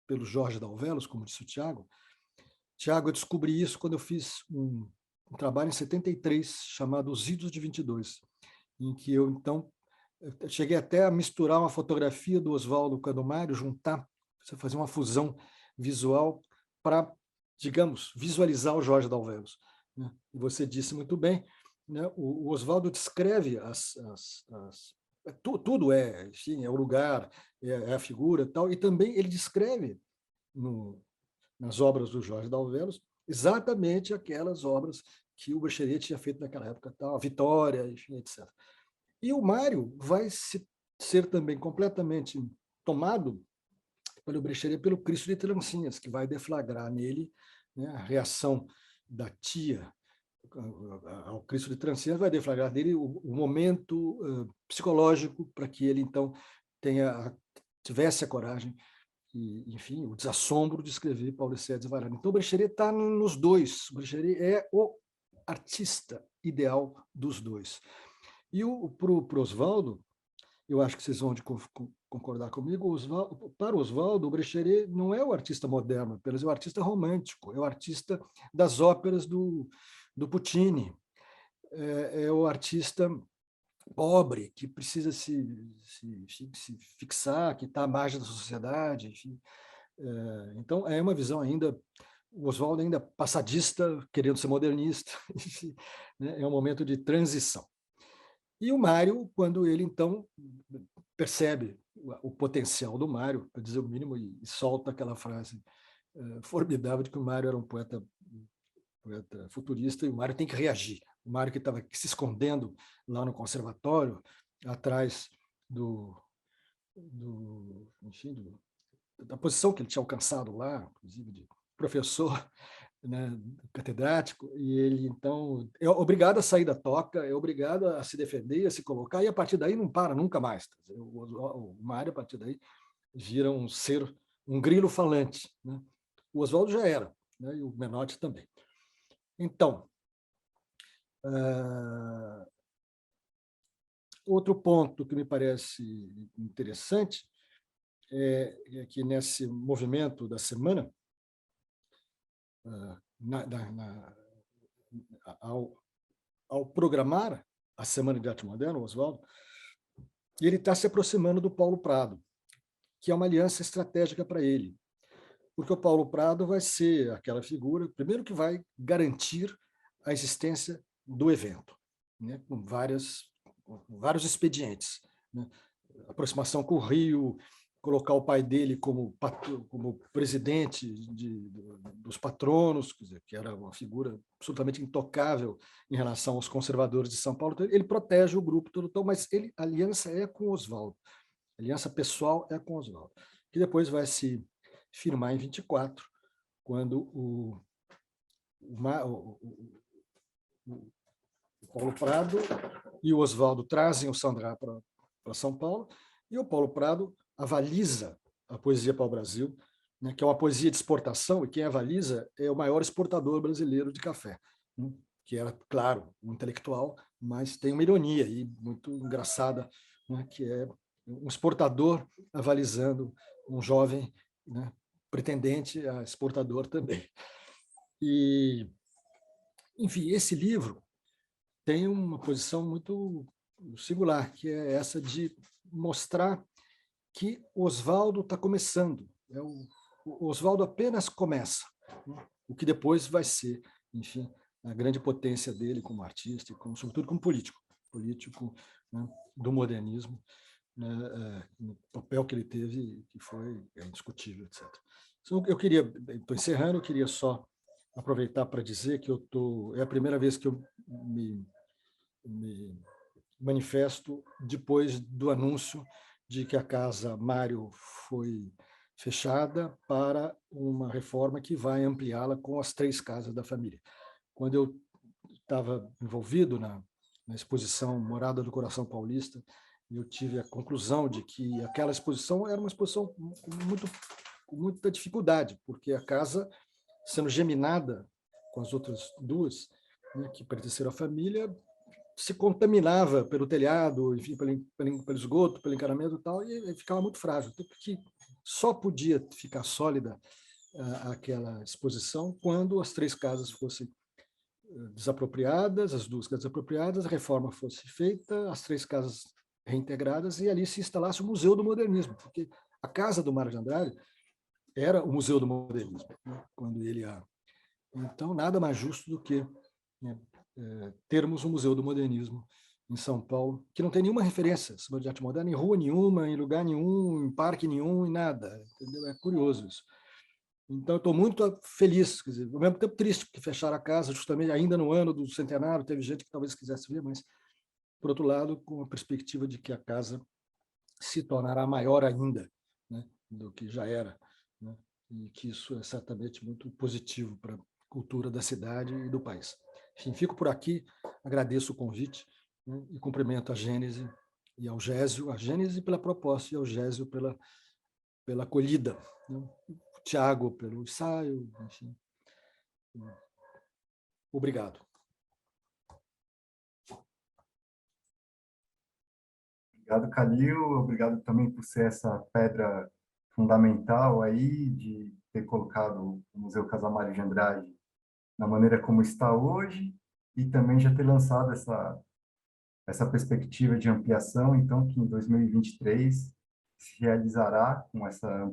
pelo Jorge Dalvelos, como disse o Tiago, eu descobri isso quando eu fiz um trabalho em 73, chamado Os Idos de 22, em que eu, então, cheguei até a misturar uma fotografia do Oswaldo com a do Mário, juntar, fazer uma fusão visual para, digamos, visualizar o Jorge Dalvelos, né? E você disse muito bem, né? O Oswaldo descreve tudo enfim, é o lugar, é a figura, tal, e também ele descreve nas obras do Jorge Dalvelos exatamente aquelas obras que o Brecheret tinha feito naquela época, tal, a Vitória, enfim, etc. E o Mário vai ser também completamente tomado pelo Brecheret, pelo Cristo de Trancinhas, que vai deflagrar nele, né, a reação da tia ao Cristo de Trancinhas, vai deflagrar nele o momento psicológico para que ele, então, tivesse a coragem e, enfim, o desassombro de escrever Paulo Cédes Varane. Então, o Brecheret está nos dois. O Brecheret é o artista ideal dos dois. E para o Oswaldo, eu acho que vocês vão concordar comigo, para o Oswaldo, o Brecheret não é o artista moderno, apenas é o artista romântico, é o artista das óperas do Puccini, é o artista pobre, que precisa se fixar, que está à margem da sociedade, enfim. Então, é uma visão ainda, o Oswaldo ainda passadista, querendo ser modernista, enfim, né? É um momento de transição. E o Mário, quando ele, então, percebe o potencial do Mário, para dizer o mínimo, e solta aquela frase formidável de que o Mário era um poeta futurista e o Mário tem que reagir. O Mário que estava se escondendo lá no conservatório, atrás enfim, da posição que ele tinha alcançado lá, inclusive de professor, né, catedrático, e ele, então, é obrigado a sair da toca, é obrigado a se defender, a se colocar, e a partir daí não para nunca mais. O Mário, a partir daí, vira um grilo falante, né? O Oswaldo já era, né, e o Menotti também. Então, outro ponto que me parece interessante é que nesse movimento da semana, ao programar a Semana de Arte Moderna, o Oswaldo, ele está se aproximando do Paulo Prado, que é uma aliança estratégica para ele. porque o Paulo Prado vai ser aquela figura, primeiro, que vai garantir a existência do evento, né, com vários expedientes, né? Aproximação com o Rio, colocar o pai dele como presidente dos patronos, quer dizer, que era uma figura absolutamente intocável em relação aos conservadores de São Paulo. Então, ele protege o grupo todo, então, mas a aliança é com Oswaldo, a aliança pessoal é com Oswaldo, que depois vai se firmar em 24, quando o Paulo Prado e o Oswaldo trazem o Sandrá para São Paulo, e o Paulo Prado avaliza a poesia pau-brasil, né, que é uma poesia de exportação, e quem avaliza é o maior exportador brasileiro de café, né, que era, claro, um intelectual, mas tem uma ironia aí muito engraçada, né, que é um exportador avalizando um jovem, né, pretendente a exportador também. E, enfim, esse livro tem uma posição muito singular, que é essa de mostrar que Oswaldo está começando. O Oswaldo apenas começa, né? O que depois vai ser, enfim, a grande potência dele como artista e sobretudo como político, né, do modernismo, né, no papel que ele teve, que foi indiscutível, etc. Então, estou encerrando, eu queria só aproveitar para dizer que é a primeira vez que eu me manifesto depois do anúncio de que a Casa Mário foi fechada para uma reforma que vai ampliá-la com as 3 casas da família. Quando eu estava envolvido na exposição Morada do Coração Paulista, eu tive a conclusão de que aquela exposição era uma exposição com muita dificuldade, porque a casa, sendo geminada com as outras 2, né, que pertenceram à família, se contaminava pelo telhado, enfim, pelo esgoto, pelo encanamento e tal, e ficava muito frágil, porque só podia ficar sólida aquela exposição quando as 3 casas fossem desapropriadas, as 2 casas desapropriadas, a reforma fosse feita, as 3 casas reintegradas, e ali se instalasse o Museu do Modernismo, porque a casa do Mário de Andrade era o Museu do Modernismo, né, quando ele Então, nada mais justo do que, né, termos um Museu do Modernismo em São Paulo, que não tem nenhuma referência sobre arte moderna em rua nenhuma, em lugar nenhum, em parque nenhum, em nada. Entendeu? É curioso isso. Então, eu estou muito feliz, quer dizer, ao mesmo tempo triste, porque fecharam a casa justamente ainda no ano do centenário, teve gente que talvez quisesse ver, mas, por outro lado, com a perspectiva de que a casa se tornará maior ainda, né, do que já era, né, e que isso é certamente muito positivo para a cultura da cidade e do país. Enfim, fico por aqui, agradeço o convite, né, e cumprimento a Gênese e ao Gésio, a Gênese pela proposta e ao Gésio pela acolhida, né, o Tiago pelo ensaio, enfim. Obrigado. Obrigado, Calil. Obrigado também por ser essa pedra fundamental aí, de ter colocado o Museu Casa Mário de Andrade na maneira como está hoje, e também já ter lançado essa perspectiva de ampliação, então, que em 2023 se realizará com essa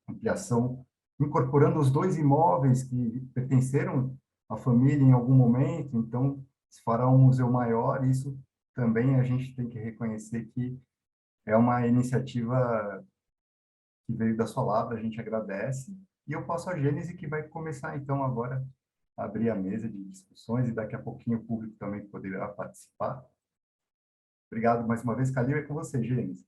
ampliação, incorporando os 2 imóveis que pertenceram à família em algum momento, então, se fará um museu maior. Isso também a gente tem que reconhecer que é uma iniciativa que veio da sua Labra, a gente agradece, e eu passo a Gênese, que vai começar, então, agora a abrir a mesa de discussões, e daqui a pouquinho o público também poderá participar. Obrigado mais uma vez, Calil, é com você, Gênese.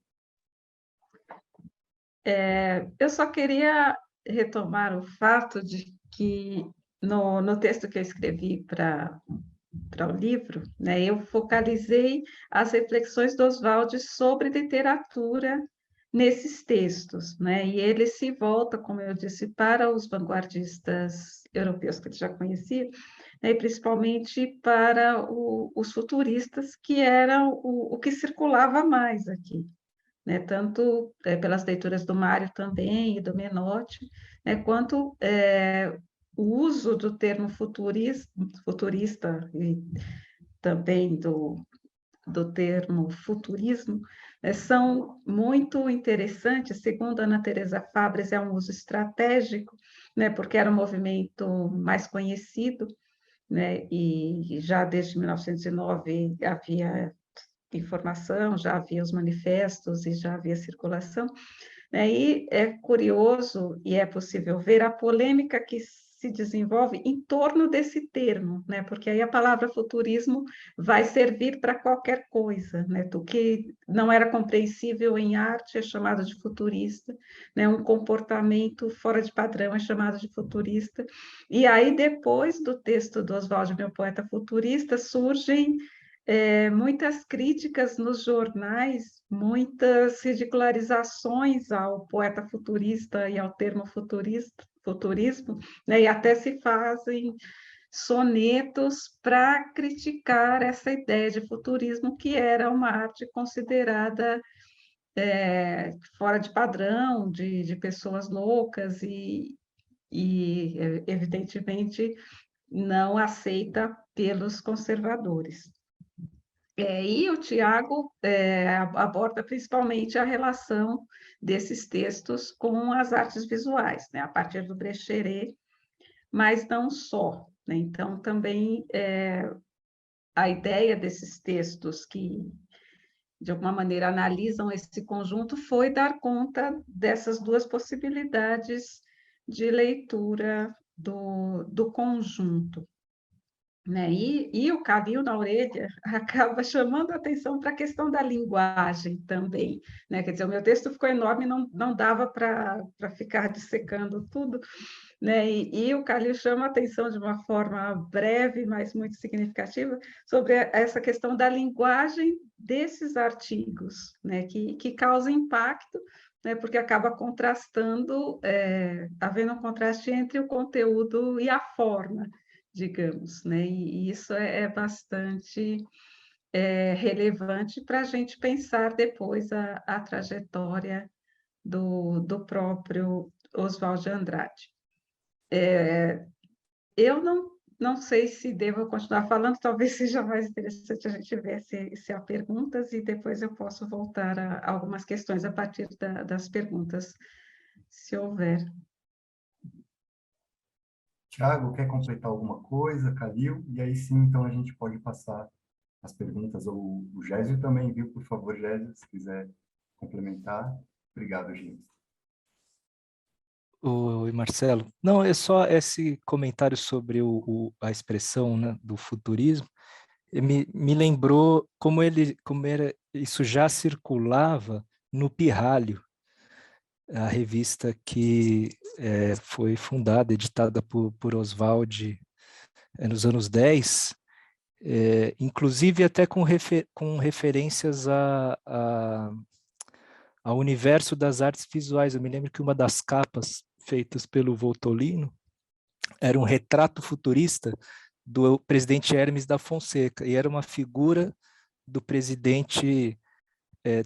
Eu só queria retomar o fato de que, no texto que eu escrevi para o livro, né, eu focalizei as reflexões do Oswaldo sobre literatura nesses textos, né, e ele se volta, como eu disse, para os vanguardistas europeus que ele já conhecia, né, e principalmente para os futuristas, que era o que circulava mais aqui, né, tanto pelas leituras do Mário também e do Menotti, né, quanto o uso do termo futurista e também do termo futurismo, são muito interessantes. Segundo Ana Teresa Fabres, é um uso estratégico, né, porque era um movimento mais conhecido, né, e já desde 1909 havia informação, já havia os manifestos e já havia circulação, né, e é curioso e é possível ver a polêmica que se desenvolve em torno desse termo, né, porque aí a palavra futurismo vai servir para qualquer coisa, né, do que não era compreensível em arte é chamado de futurista, né, um comportamento fora de padrão é chamado de futurista, e aí depois do texto do Oswald, meu poeta futurista, surgem muitas críticas nos jornais, muitas ridicularizações ao poeta futurista e ao termo futurismo, né? E até se fazem sonetos para criticar essa ideia de futurismo, que era uma arte considerada fora de padrão, de pessoas loucas evidentemente, não aceita pelos conservadores. E o Tiago aborda principalmente a relação desses textos com as artes visuais, né, a partir do Brecheret, mas não só, né? Então, também a ideia desses textos que, de alguma maneira, analisam esse conjunto foi dar conta dessas duas possibilidades de leitura do conjunto, né? E o Calil na orelha acaba chamando a atenção para a questão da linguagem também, né? Quer dizer, o meu texto ficou enorme, não dava para ficar dissecando tudo, né? E o Calil chama a atenção de uma forma breve, mas muito significativa, sobre essa questão da linguagem desses artigos, né? Que causa impacto, né? Porque acaba contrastando, havendo um contraste entre o conteúdo e a forma, digamos, né? E isso é bastante relevante para a gente pensar depois a trajetória do próprio Oswald de Andrade. Eu não sei se devo continuar falando, talvez seja mais interessante a gente ver se há perguntas e depois eu posso voltar a algumas questões a partir das perguntas, se houver. Tiago, quer completar alguma coisa, Calil? E aí sim, então a gente pode passar as perguntas. O Gésio também, viu? Por favor, Gésio, se quiser complementar. Obrigado, gente. Oi, Marcelo. Não, é só esse comentário sobre a expressão, né, do futurismo. Me lembrou como era, isso já circulava no Pirralho, a revista que foi fundada, editada por Oswald nos anos 10, inclusive até com referências ao universo das artes visuais. Eu me lembro que uma das capas feitas pelo Voltolino era um retrato futurista do presidente Hermes da Fonseca, e era uma figura do presidente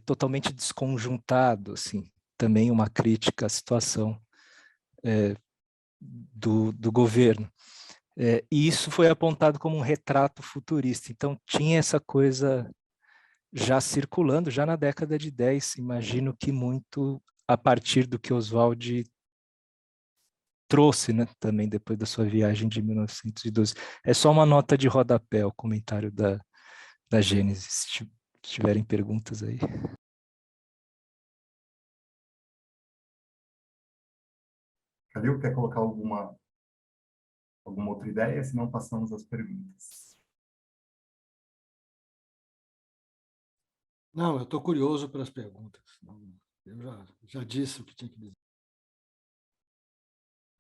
totalmente desconjuntado, assim, também uma crítica à situação do governo. E isso foi apontado como um retrato futurista, então tinha essa coisa já circulando, já na década de 10, imagino que muito a partir do que Oswald trouxe, né, também depois da sua viagem de 1912. É só uma nota de rodapé, o comentário da Gênesis, se tiverem perguntas aí. Calil, quer colocar alguma outra ideia? Senão passamos às perguntas. Não, eu estou curioso pelas perguntas. Eu já disse o que tinha que dizer.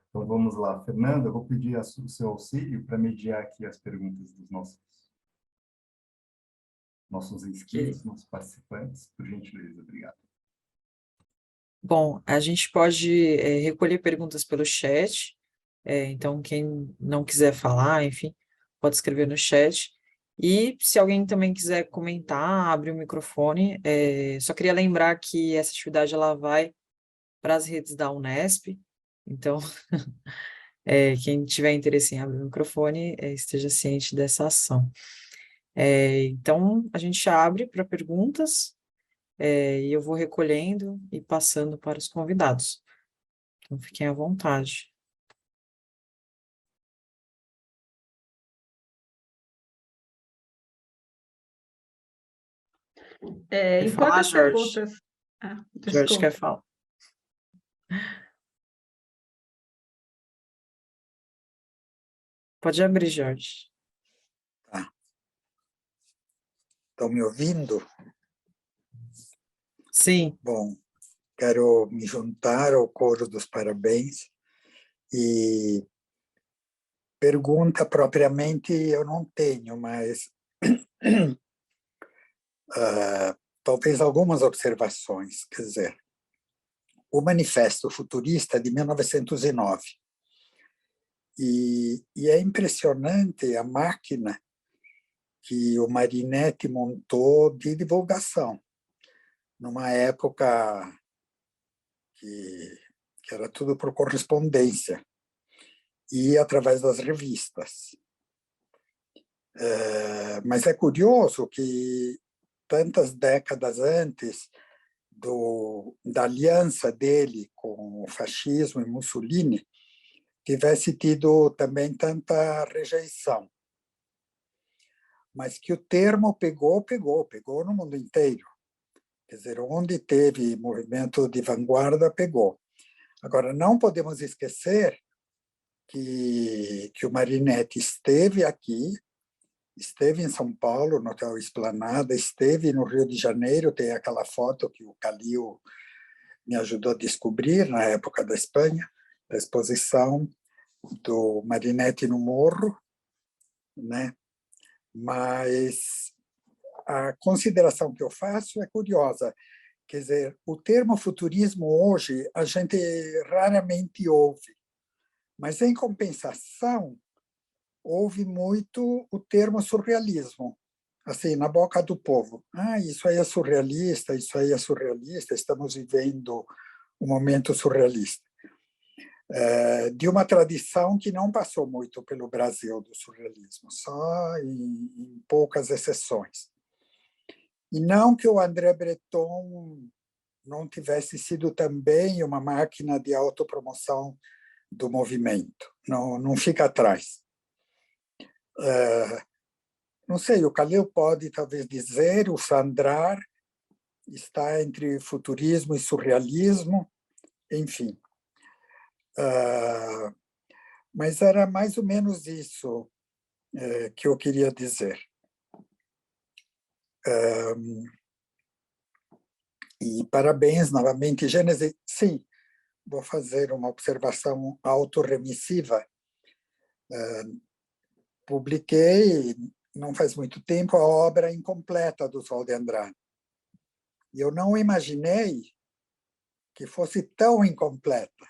Então vamos lá. Fernanda, eu vou pedir o seu auxílio para mediar aqui as perguntas dos nossos inscritos, nossos participantes. Por gentileza, obrigado. Bom, a gente pode recolher perguntas pelo chat, então quem não quiser falar, enfim, pode escrever no chat. E se alguém também quiser comentar, abrir o microfone, só queria lembrar que essa atividade ela vai para as redes da Unesp, então quem tiver interesse em abrir o microfone, esteja ciente dessa ação. Então, a gente abre para perguntas, e eu vou recolhendo e passando para os convidados. Então, fiquem à vontade. Quer Enquanto falar, as Jorge? perguntas... Jorge desculpa. quer falar. Pode abrir, Jorge. Tá. Estão me ouvindo? Sim. Bom, quero me juntar ao coro dos parabéns e pergunta propriamente eu não tenho, mas talvez algumas observações. Quer dizer, o Manifesto Futurista de 1909. E é impressionante a máquina que o Marinetti montou de divulgação, numa época que era tudo por correspondência e através das revistas. Mas é curioso que tantas décadas antes da aliança dele com o fascismo e Mussolini, tivesse tido também tanta rejeição. Mas que o termo pegou no mundo inteiro. Quer dizer, onde teve movimento de vanguarda, pegou. Agora, não podemos esquecer que o Marinetti esteve aqui, esteve em São Paulo, no Hotel Esplanada, esteve no Rio de Janeiro, tem aquela foto que o Calil me ajudou a descobrir na época da Espanha, da exposição do Marinetti no Morro, né? Mas a consideração que eu faço é curiosa. Quer dizer, o termo futurismo hoje a gente raramente ouve, mas, em compensação, ouve muito o termo surrealismo, assim, na boca do povo. Isso aí é surrealista, estamos vivendo um momento surrealista. De uma tradição que não passou muito pelo Brasil do surrealismo, só em poucas exceções. E não que o André Breton não tivesse sido também uma máquina de autopromoção do movimento, não fica atrás. Não sei, o Calil pode talvez dizer, o Sandrar está entre futurismo e surrealismo, enfim. Mas era mais ou menos isso que eu queria dizer. E parabéns novamente, Gênese. Sim, vou fazer uma observação autorremissiva. Publiquei, não faz muito tempo, a obra incompleta do Oswald de Andrade. E eu não imaginei que fosse tão incompleta,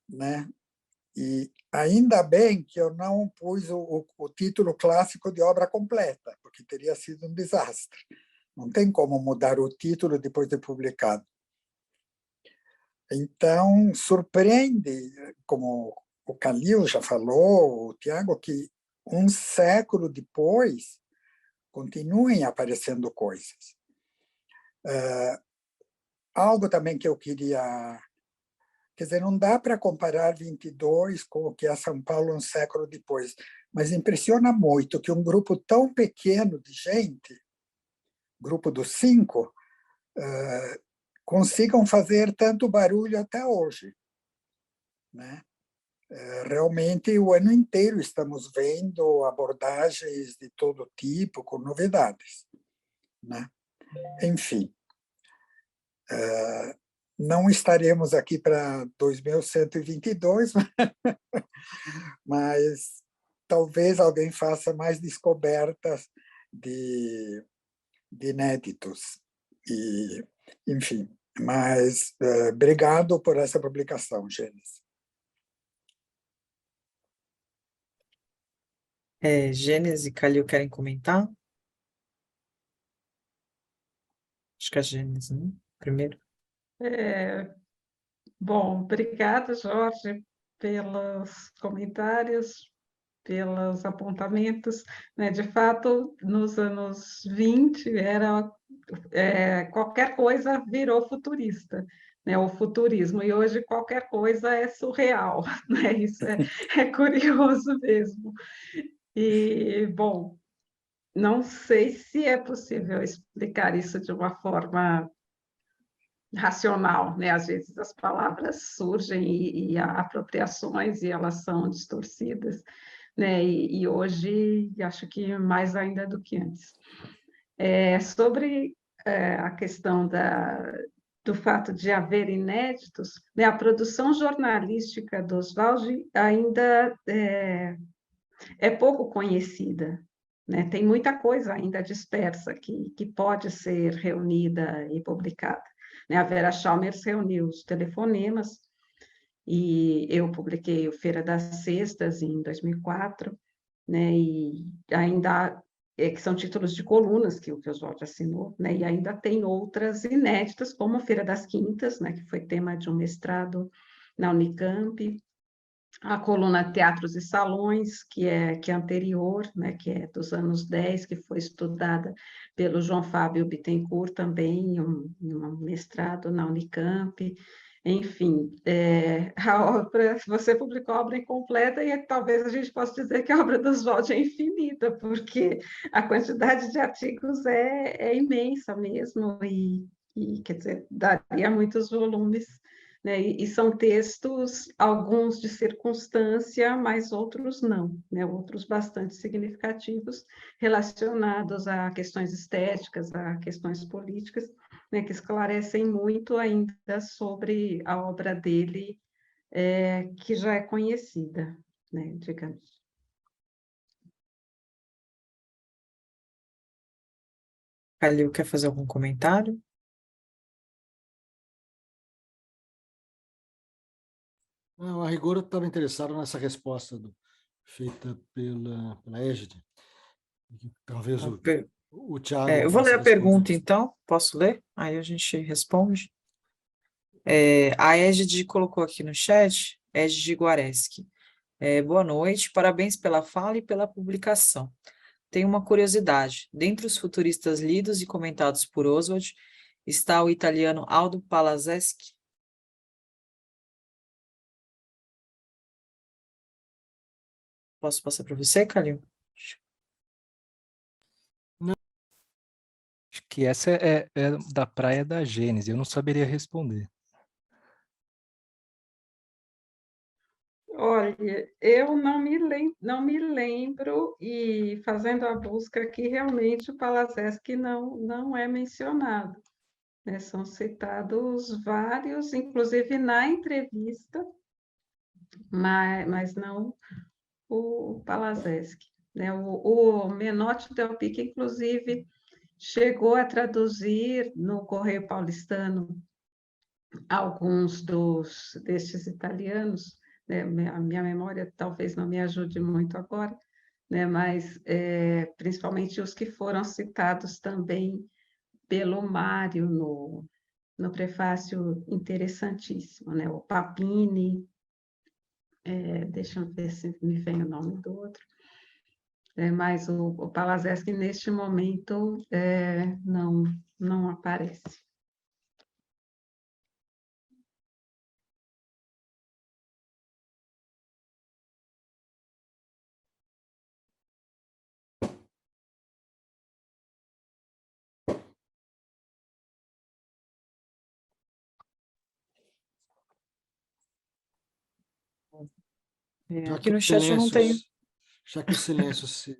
né? E ainda bem que eu não pus o título clássico de obra completa, porque teria sido um desastre. Não tem como mudar o título depois de publicado. Então, surpreende, como o Calil já falou, o Tiago, que um século depois continuem aparecendo coisas. Algo também que eu queria... Quer dizer, não dá para comparar 22 com o que é São Paulo um século depois, mas impressiona muito que um grupo tão pequeno de gente, grupo dos 5, consigam fazer tanto barulho até hoje, né? Realmente, o ano inteiro estamos vendo abordagens de todo tipo, com novidades, né? Enfim, não estaremos aqui para 2122, mas talvez alguém faça mais descobertas de inéditos. E, enfim, mas obrigado por essa publicação, Gênesis. Gênesis e Calil querem comentar? Acho que é a Gênesis, né? Primeiro. Bom, obrigada, Jorge, pelos comentários, pelos apontamentos. Né? De fato, nos anos 20, qualquer coisa virou futurista, né? O futurismo, e hoje qualquer coisa é surreal. Né? Isso é curioso mesmo. E, bom, não sei se é possível explicar isso de uma forma racional, né? Às vezes as palavras surgem e há apropriações e elas são distorcidas, né? E hoje acho que mais ainda do que antes. Sobre a questão do fato de haver inéditos, né? A produção jornalística do Oswald ainda é pouco conhecida, né? Tem muita coisa ainda dispersa que pode ser reunida e publicada, né? A Vera Chalmers reuniu os telefonemas, e eu publiquei o Feira das Sextas em 2004, né? E ainda que são títulos de colunas que o Oswald assinou, né? E ainda tem outras inéditas, como a Feira das Quintas, né? Que foi tema de um mestrado na Unicamp, a coluna Teatros e Salões, que é anterior, né, que é dos anos 10, que foi estudada pelo João Fábio Bittencourt também, um mestrado na Unicamp. Enfim, a obra, você publicou a obra incompleta e talvez a gente possa dizer que a obra do Oswald é infinita, porque a quantidade de artigos é imensa mesmo, e quer dizer, daria muitos volumes, né? E são textos, alguns de circunstância, mas outros não, né? Outros bastante significativos, relacionados a questões estéticas, a questões políticas, né? Que esclarecem muito ainda sobre a obra dele, que já é conhecida, né? Digamos. Calil, quer fazer algum comentário? Não, a rigor, eu estava interessado nessa resposta feita pela Égide. Talvez o Tiago Eu vou ler possa a pergunta, responder. então. Posso ler? Aí a gente responde. A Égide colocou aqui no chat, Égide Guareschi. Boa noite, parabéns pela fala e pela publicação. Tenho uma curiosidade. Dentre os futuristas lidos e comentados por Oswald, está o italiano Aldo Palazeschi? Posso passar para você, Calil? Acho que essa é da praia da Gênese, eu não saberia responder. Olha, eu não me lembro, e fazendo a busca aqui, realmente o Palazeschi não é mencionado, né? São citados vários, inclusive na entrevista, mas não o Palazeschi, né? O Menotti Del Pica, inclusive, chegou a traduzir no Correio Paulistano alguns destes italianos, né? A minha memória talvez não me ajude muito agora, né? Mas principalmente os que foram citados também pelo Mário no prefácio interessantíssimo, né? O Papini, deixa eu ver se me vem o nome do outro, mas o Palazeschi, neste momento, não aparece. Aqui no chat eu não tenho. Já que o silêncio se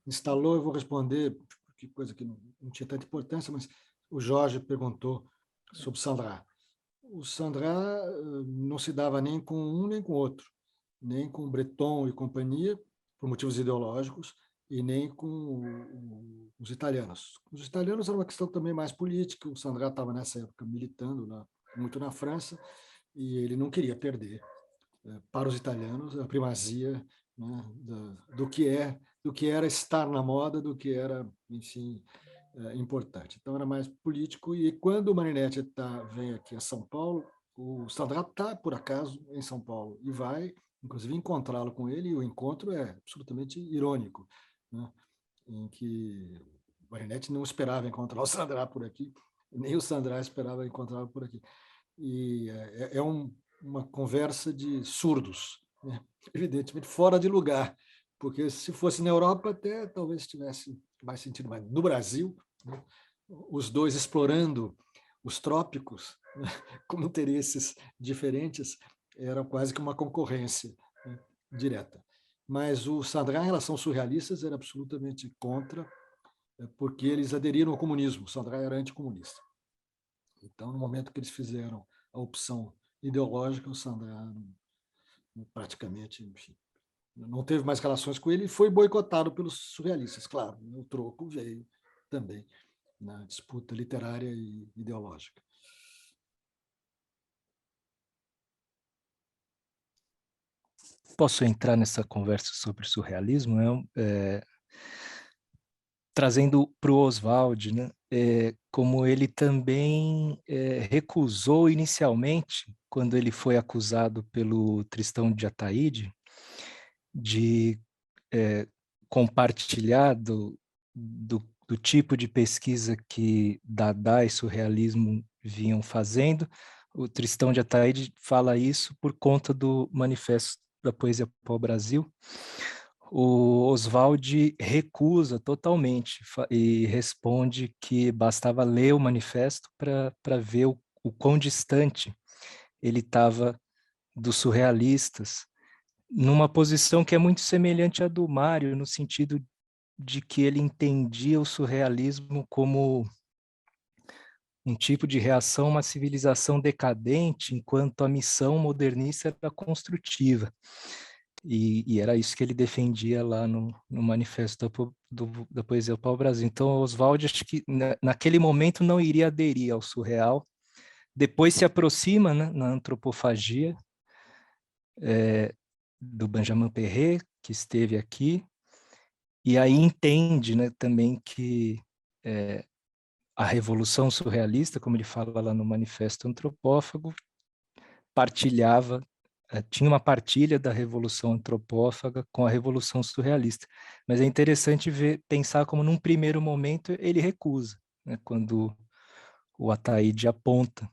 instalou, eu vou responder, que coisa que não tinha tanta importância, mas o Jorge perguntou sobre Sandra. O Sandra não se dava nem com um nem com o outro, nem com Breton e companhia, por motivos ideológicos, e nem com os italianos. Os italianos era uma questão também mais política, o Sandra estava nessa época militando muito na França, e ele não queria perder para os italianos a primazia, né, do que era estar na moda, do que era, enfim, importante. Então era mais político, e quando o Marinetti vem aqui a São Paulo, o Sandra está, por acaso, em São Paulo, e vai, inclusive, encontrá-lo com ele, e o encontro é absolutamente irônico, né, em que o Marinetti não esperava encontrar o Sandra por aqui, nem o Sandra esperava encontrá-lo por aqui. E uma conversa de surdos, né? Evidentemente fora de lugar porque se fosse na Europa até talvez tivesse mais sentido, mas no Brasil, né, os dois explorando os trópicos, né, com interesses diferentes, era quase que uma concorrência, né, direta. Mas o Sandrin, em relação aos surrealistas, era absolutamente contra, porque eles aderiram ao comunismo. O Sandrin era anticomunista. Então, no momento que eles fizeram a opção ideológica, o Sandrin praticamente, enfim, não teve mais relações com ele e foi boicotado pelos surrealistas, claro. O troco veio também na disputa literária e ideológica. Posso entrar nessa conversa sobre surrealismo? Trazendo para o Oswald, né? Como ele também recusou inicialmente, quando ele foi acusado pelo Tristão de Ataíde, de compartilhar do tipo de pesquisa que Dada e surrealismo vinham fazendo. O Tristão de Ataíde fala isso por conta do Manifesto da Poesia Pau-Brasil. O Oswald recusa totalmente e responde que bastava ler o manifesto para ver o quão distante ele estava dos surrealistas, numa posição que é muito semelhante à do Mário, no sentido de que ele entendia o surrealismo como um tipo de reação a uma civilização decadente, enquanto a missão modernista era construtiva. E era isso que ele defendia lá no Manifesto da Poesia Pau-Brasil. Então, Oswald, acho que naquele momento não iria aderir ao surreal. Depois se aproxima, né, na antropofagia do Benjamin Perret, que esteve aqui, e aí entende, né, também que a revolução surrealista, como ele fala lá no Manifesto Antropófago, tinha uma partilha da revolução antropófaga com a revolução surrealista. Mas é interessante pensar como num primeiro momento ele recusa, né, quando o Ataíde aponta.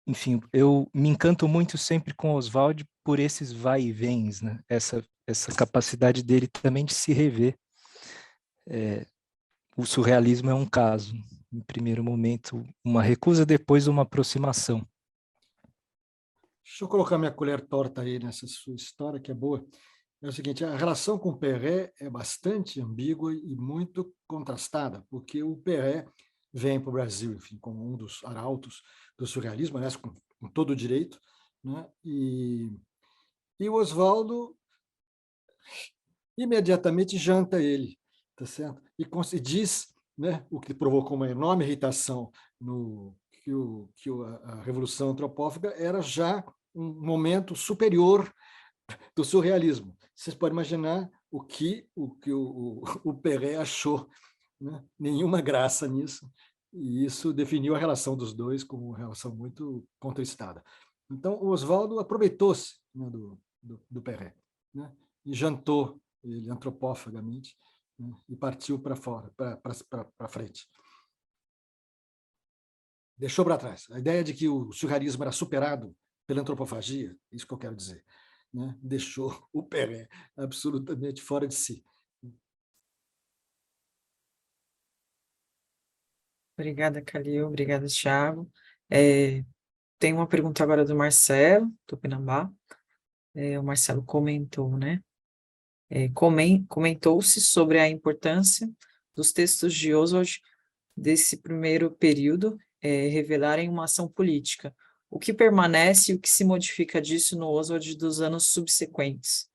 Enfim, eu me encanto muito sempre com Oswald por esses vai e vens, né? Essa capacidade dele também de se rever. O surrealismo é um caso. Em primeiro momento, uma recusa, depois uma aproximação. Deixa eu colocar minha colher torta aí nessa sua história, que é boa. É o seguinte, a relação com o Perret é bastante ambígua e muito contrastada, porque o Perret vem para o Brasil, enfim, como um dos arautos do surrealismo, aliás, com todo o direito, né? E o Oswaldo imediatamente janta ele, tá certo? E diz, né, o que provocou uma enorme irritação que a Revolução Antropófaga era já um momento superior do surrealismo. Vocês podem imaginar o que o Perret achou, né? Nenhuma graça nisso, e isso definiu a relação dos dois como uma relação muito contristada. Então, o Oswaldo aproveitou-se, né, do Perret, né, e jantou ele antropófagamente, né, e partiu para fora, para frente. Deixou para trás. A ideia de que o surrealismo era superado pela antropofagia, isso que eu quero dizer, né, deixou o Perret absolutamente fora de si. Obrigada, Calil. Obrigada, Thiago. Tem uma pergunta agora do Marcelo Tupinambá. O Marcelo comentou, né? Comentou-se sobre a importância dos textos de Oswald desse primeiro período revelarem uma ação política. O que permanece e o que se modifica disso no Oswald dos anos subsequentes?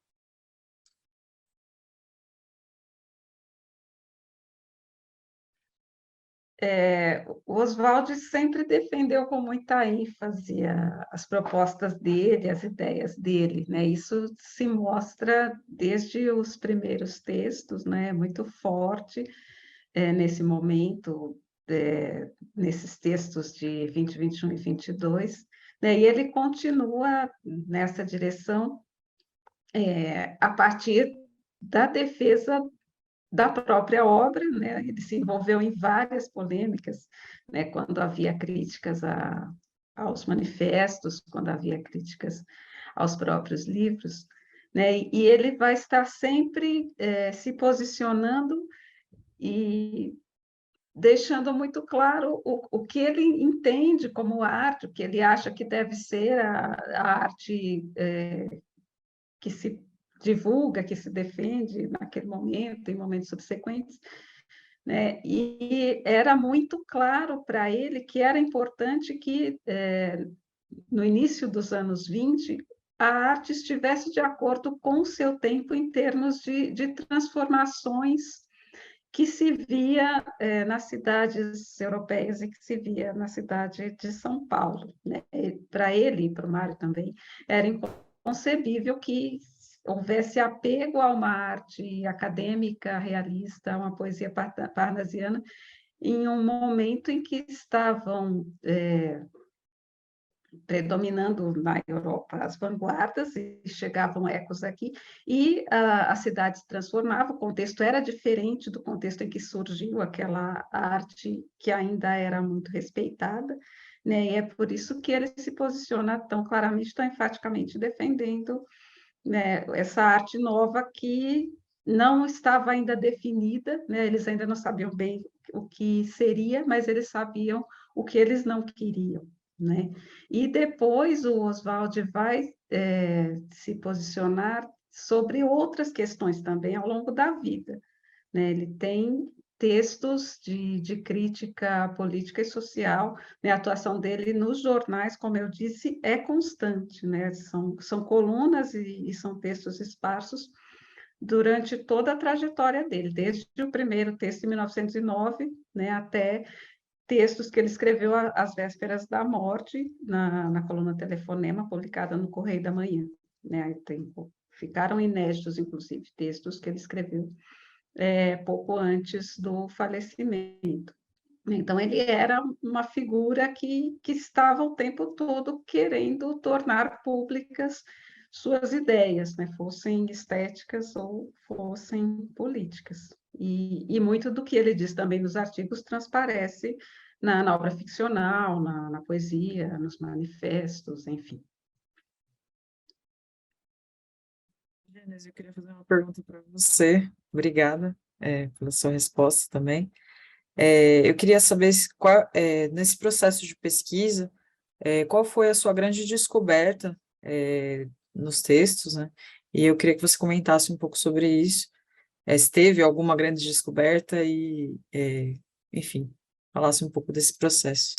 O Oswald sempre defendeu com muita ênfase as propostas dele, as ideias dele, né? Isso se mostra desde os primeiros textos, né? Muito forte nesse momento, nesses textos de 20, 21 e 22, né? E ele continua nessa direção a partir da defesa da própria obra, né? Ele se envolveu em várias polêmicas, né? Quando havia críticas aos manifestos, quando havia críticas aos próprios livros, né? E ele vai estar sempre se posicionando e deixando muito claro o que ele entende como arte, o que ele acha que deve ser a arte que se divulga, que se defende naquele momento, em momentos subsequentes, né? E era muito claro para ele que era importante que, no início dos anos 20, a arte estivesse de acordo com o seu tempo em termos de transformações que se via nas cidades europeias e que se via na cidade de São Paulo, né? Para ele e para o Mário também, era inconcebível que houvesse apego a uma arte acadêmica, realista, uma poesia parnasiana, em um momento em que estavam predominando na Europa as vanguardas, e chegavam ecos aqui, e a cidade se transformava, o contexto era diferente do contexto em que surgiu aquela arte que ainda era muito respeitada, né? E é por isso que ele se posiciona tão claramente, tão enfaticamente defendendo, né, essa arte nova que não estava ainda definida, né? Eles ainda não sabiam bem o que seria, mas eles sabiam o que eles não queriam, né? E depois o Oswald vai se posicionar sobre outras questões também ao longo da vida, né? Ele tem textos de crítica política e social, né? A atuação dele nos jornais, como eu disse, é constante, né? São colunas e são textos esparsos durante toda a trajetória dele, desde o primeiro texto em 1909, né, até textos que ele escreveu às vésperas da morte, na coluna Telefonema, publicada no Correio da Manhã, né? Ficaram inéditos, inclusive, textos que ele escreveu pouco antes do falecimento. Então, ele era uma figura que estava o tempo todo querendo tornar públicas suas ideias, né? Fossem estéticas ou fossem políticas. E muito do que ele diz também nos artigos transparece na obra ficcional, na poesia, nos manifestos, enfim. Gênesis, eu queria fazer uma pergunta para você. Obrigada, pela sua resposta também. Eu queria saber nesse processo de pesquisa, qual foi a sua grande descoberta nos textos, né? E eu queria que você comentasse um pouco sobre isso, se teve alguma grande descoberta e, enfim, falasse um pouco desse processo.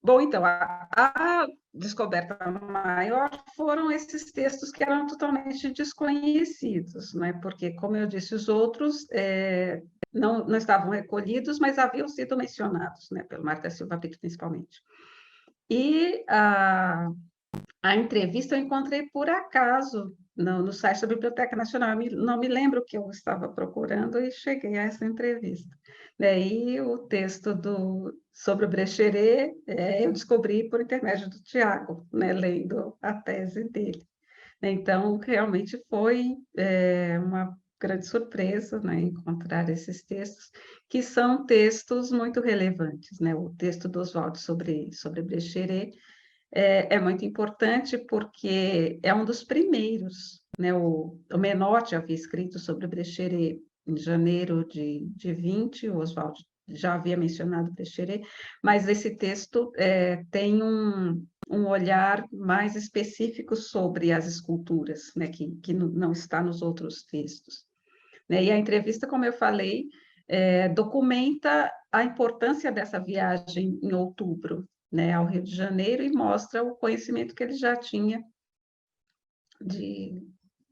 Bom, então, a descoberta maior foram esses textos que eram totalmente desconhecidos, né? Porque, como eu disse, os outros não estavam recolhidos, mas haviam sido mencionados, né? Pelo Mário da Silva Brito, principalmente. E a entrevista eu encontrei por acaso no site da Biblioteca Nacional. Não me lembro o que eu estava procurando e cheguei a essa entrevista. Daí o texto sobre o Brecheret eu descobri por intermédio do Tiago, né, lendo a tese dele. Então, realmente foi uma grande surpresa, né, encontrar esses textos, que são textos muito relevantes, né? O texto do Oswald sobre Brecheret é muito importante porque é um dos primeiros, né? O Menotti havia escrito sobre Brecheret em janeiro de 20, o Oswald já havia mencionado Brecheret, mas esse texto tem um olhar mais específico sobre as esculturas, né? Que não está nos outros textos, né? E a entrevista, como eu falei, documenta a importância dessa viagem em outubro, né, ao Rio de Janeiro, e mostra o conhecimento que ele já tinha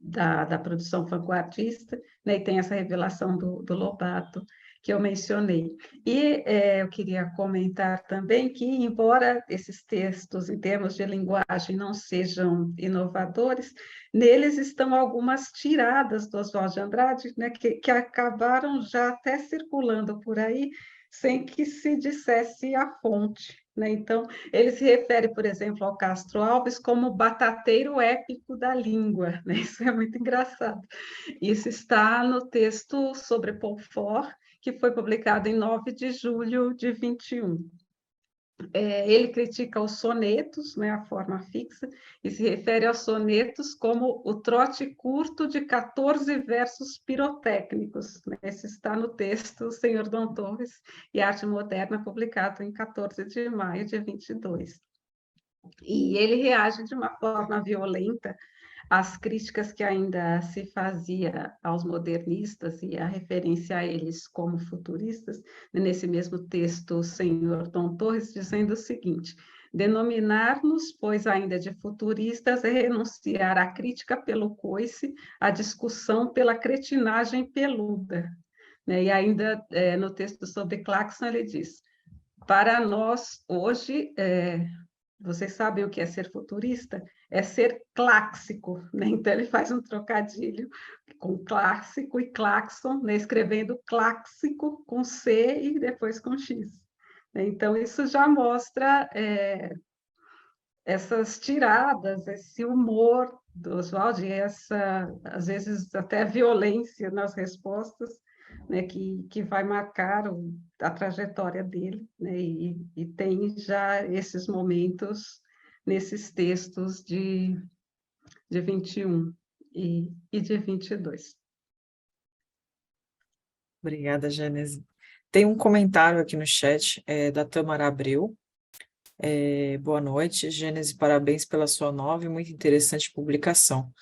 da produção vanguardista, né, e tem essa revelação do Lobato que eu mencionei. E eu queria comentar também que, embora esses textos, em termos de linguagem, não sejam inovadores, neles estão algumas tiradas do Oswald de Andrade, né, que acabaram já até circulando por aí, sem que se dissesse a fonte, né? Então, ele se refere, por exemplo, ao Castro Alves como batateiro épico da língua, né? Isso é muito engraçado. Isso está no texto sobre Paul Fort, que foi publicado em 9 de julho de 21. Ele critica os sonetos, né, a forma fixa, e se refere aos sonetos como o trote curto de 14 versos pirotécnicos. Né? Esse está no texto Senhor Dom Torres e Arte Moderna, publicado em 14 de maio de 22. E ele reage de uma forma violenta às críticas que ainda se fazia aos modernistas e a referência a eles como futuristas, nesse mesmo texto, o senhor Dom Torres, dizendo o seguinte: denominar-nos, pois ainda de futuristas, é renunciar à crítica pelo coice, à discussão pela cretinagem peluda. E ainda no texto sobre Claxon ele diz: para nós, hoje, vocês sabem o que é ser futurista? É ser clássico, né? Então ele faz um trocadilho com clássico e claxon, né? Escrevendo clássico com C e depois com X. Então isso já mostra essas tiradas, esse humor do Oswald, essa, às vezes, até violência nas respostas, né, que vai marcar a trajetória dele, né, e tem já esses momentos nesses textos de 21 e de 22. Obrigada, Gênese. Tem um comentário aqui no chat da Tamara Abreu. Boa noite, Gênese, parabéns pela sua nova e muito interessante publicação.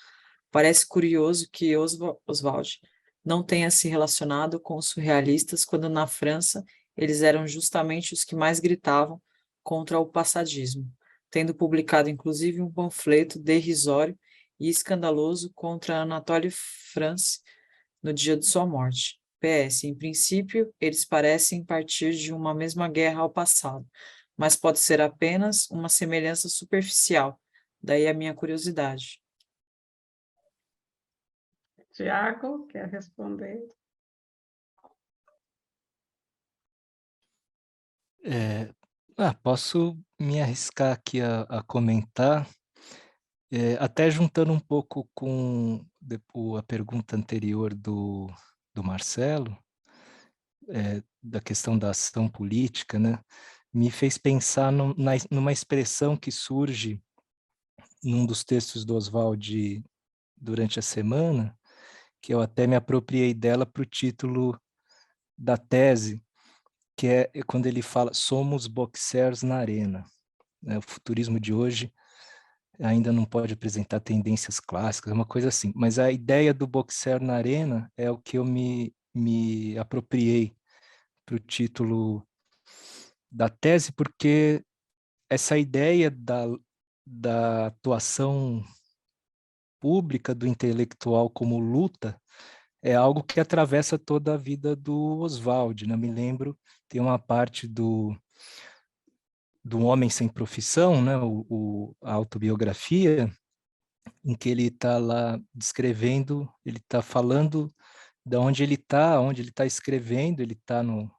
Parece curioso que Oswald não tenha se relacionado com os surrealistas quando na França eles eram justamente os que mais gritavam contra o passadismo, tendo publicado inclusive um panfleto derrisório e escandaloso contra Anatole France no dia de sua morte. PS, em princípio, eles parecem partir de uma mesma guerra ao passado, mas pode ser apenas uma semelhança superficial, daí a minha curiosidade. Tiago, quer responder? Posso me arriscar aqui a comentar, até juntando um pouco com a pergunta anterior do Marcelo, da questão da ação política, né? Me fez pensar numa expressão que surge num dos textos do Oswald durante a semana, que eu até me apropriei dela para o título da tese, que é quando ele fala somos boxers na arena. O futurismo de hoje ainda não pode apresentar tendências clássicas, uma coisa assim. Mas a ideia do boxer na arena é o que eu me apropriei para o título da tese, porque essa ideia da atuação pública do intelectual como luta é algo que atravessa toda a vida do Oswald, né? Me lembro, tem uma parte do Homem Sem Profissão, né? A autobiografia, em que ele está lá descrevendo, ele está falando de onde ele está escrevendo, ele está no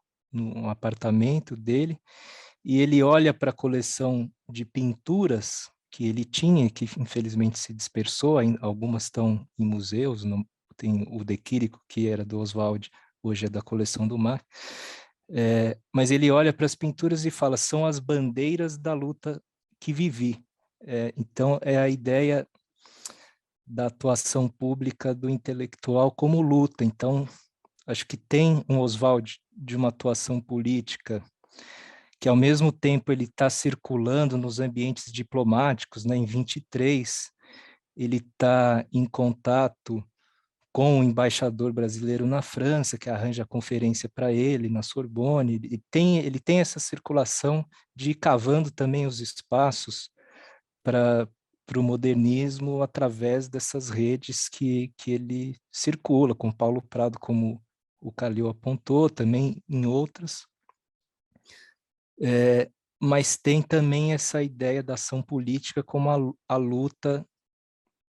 apartamento dele, e ele olha para a coleção de pinturas que ele tinha, que infelizmente se dispersou, algumas estão em museus, tem o De Quirico, que era do Oswald, hoje é da coleção do Mar, mas ele olha para as pinturas e fala, são as bandeiras da luta que vivi. Então, é a ideia da atuação pública do intelectual como luta. Então, acho que tem um Oswald de uma atuação política que, ao mesmo tempo, ele está circulando nos ambientes diplomáticos, né? Em 23, ele está em contato com o embaixador brasileiro na França, que arranja a conferência para ele na Sorbonne, ele tem essa circulação de ir cavando também os espaços para o modernismo através dessas redes que ele circula, com Paulo Prado, como o Calil apontou, também em outras. Mas tem também essa ideia da ação política como a luta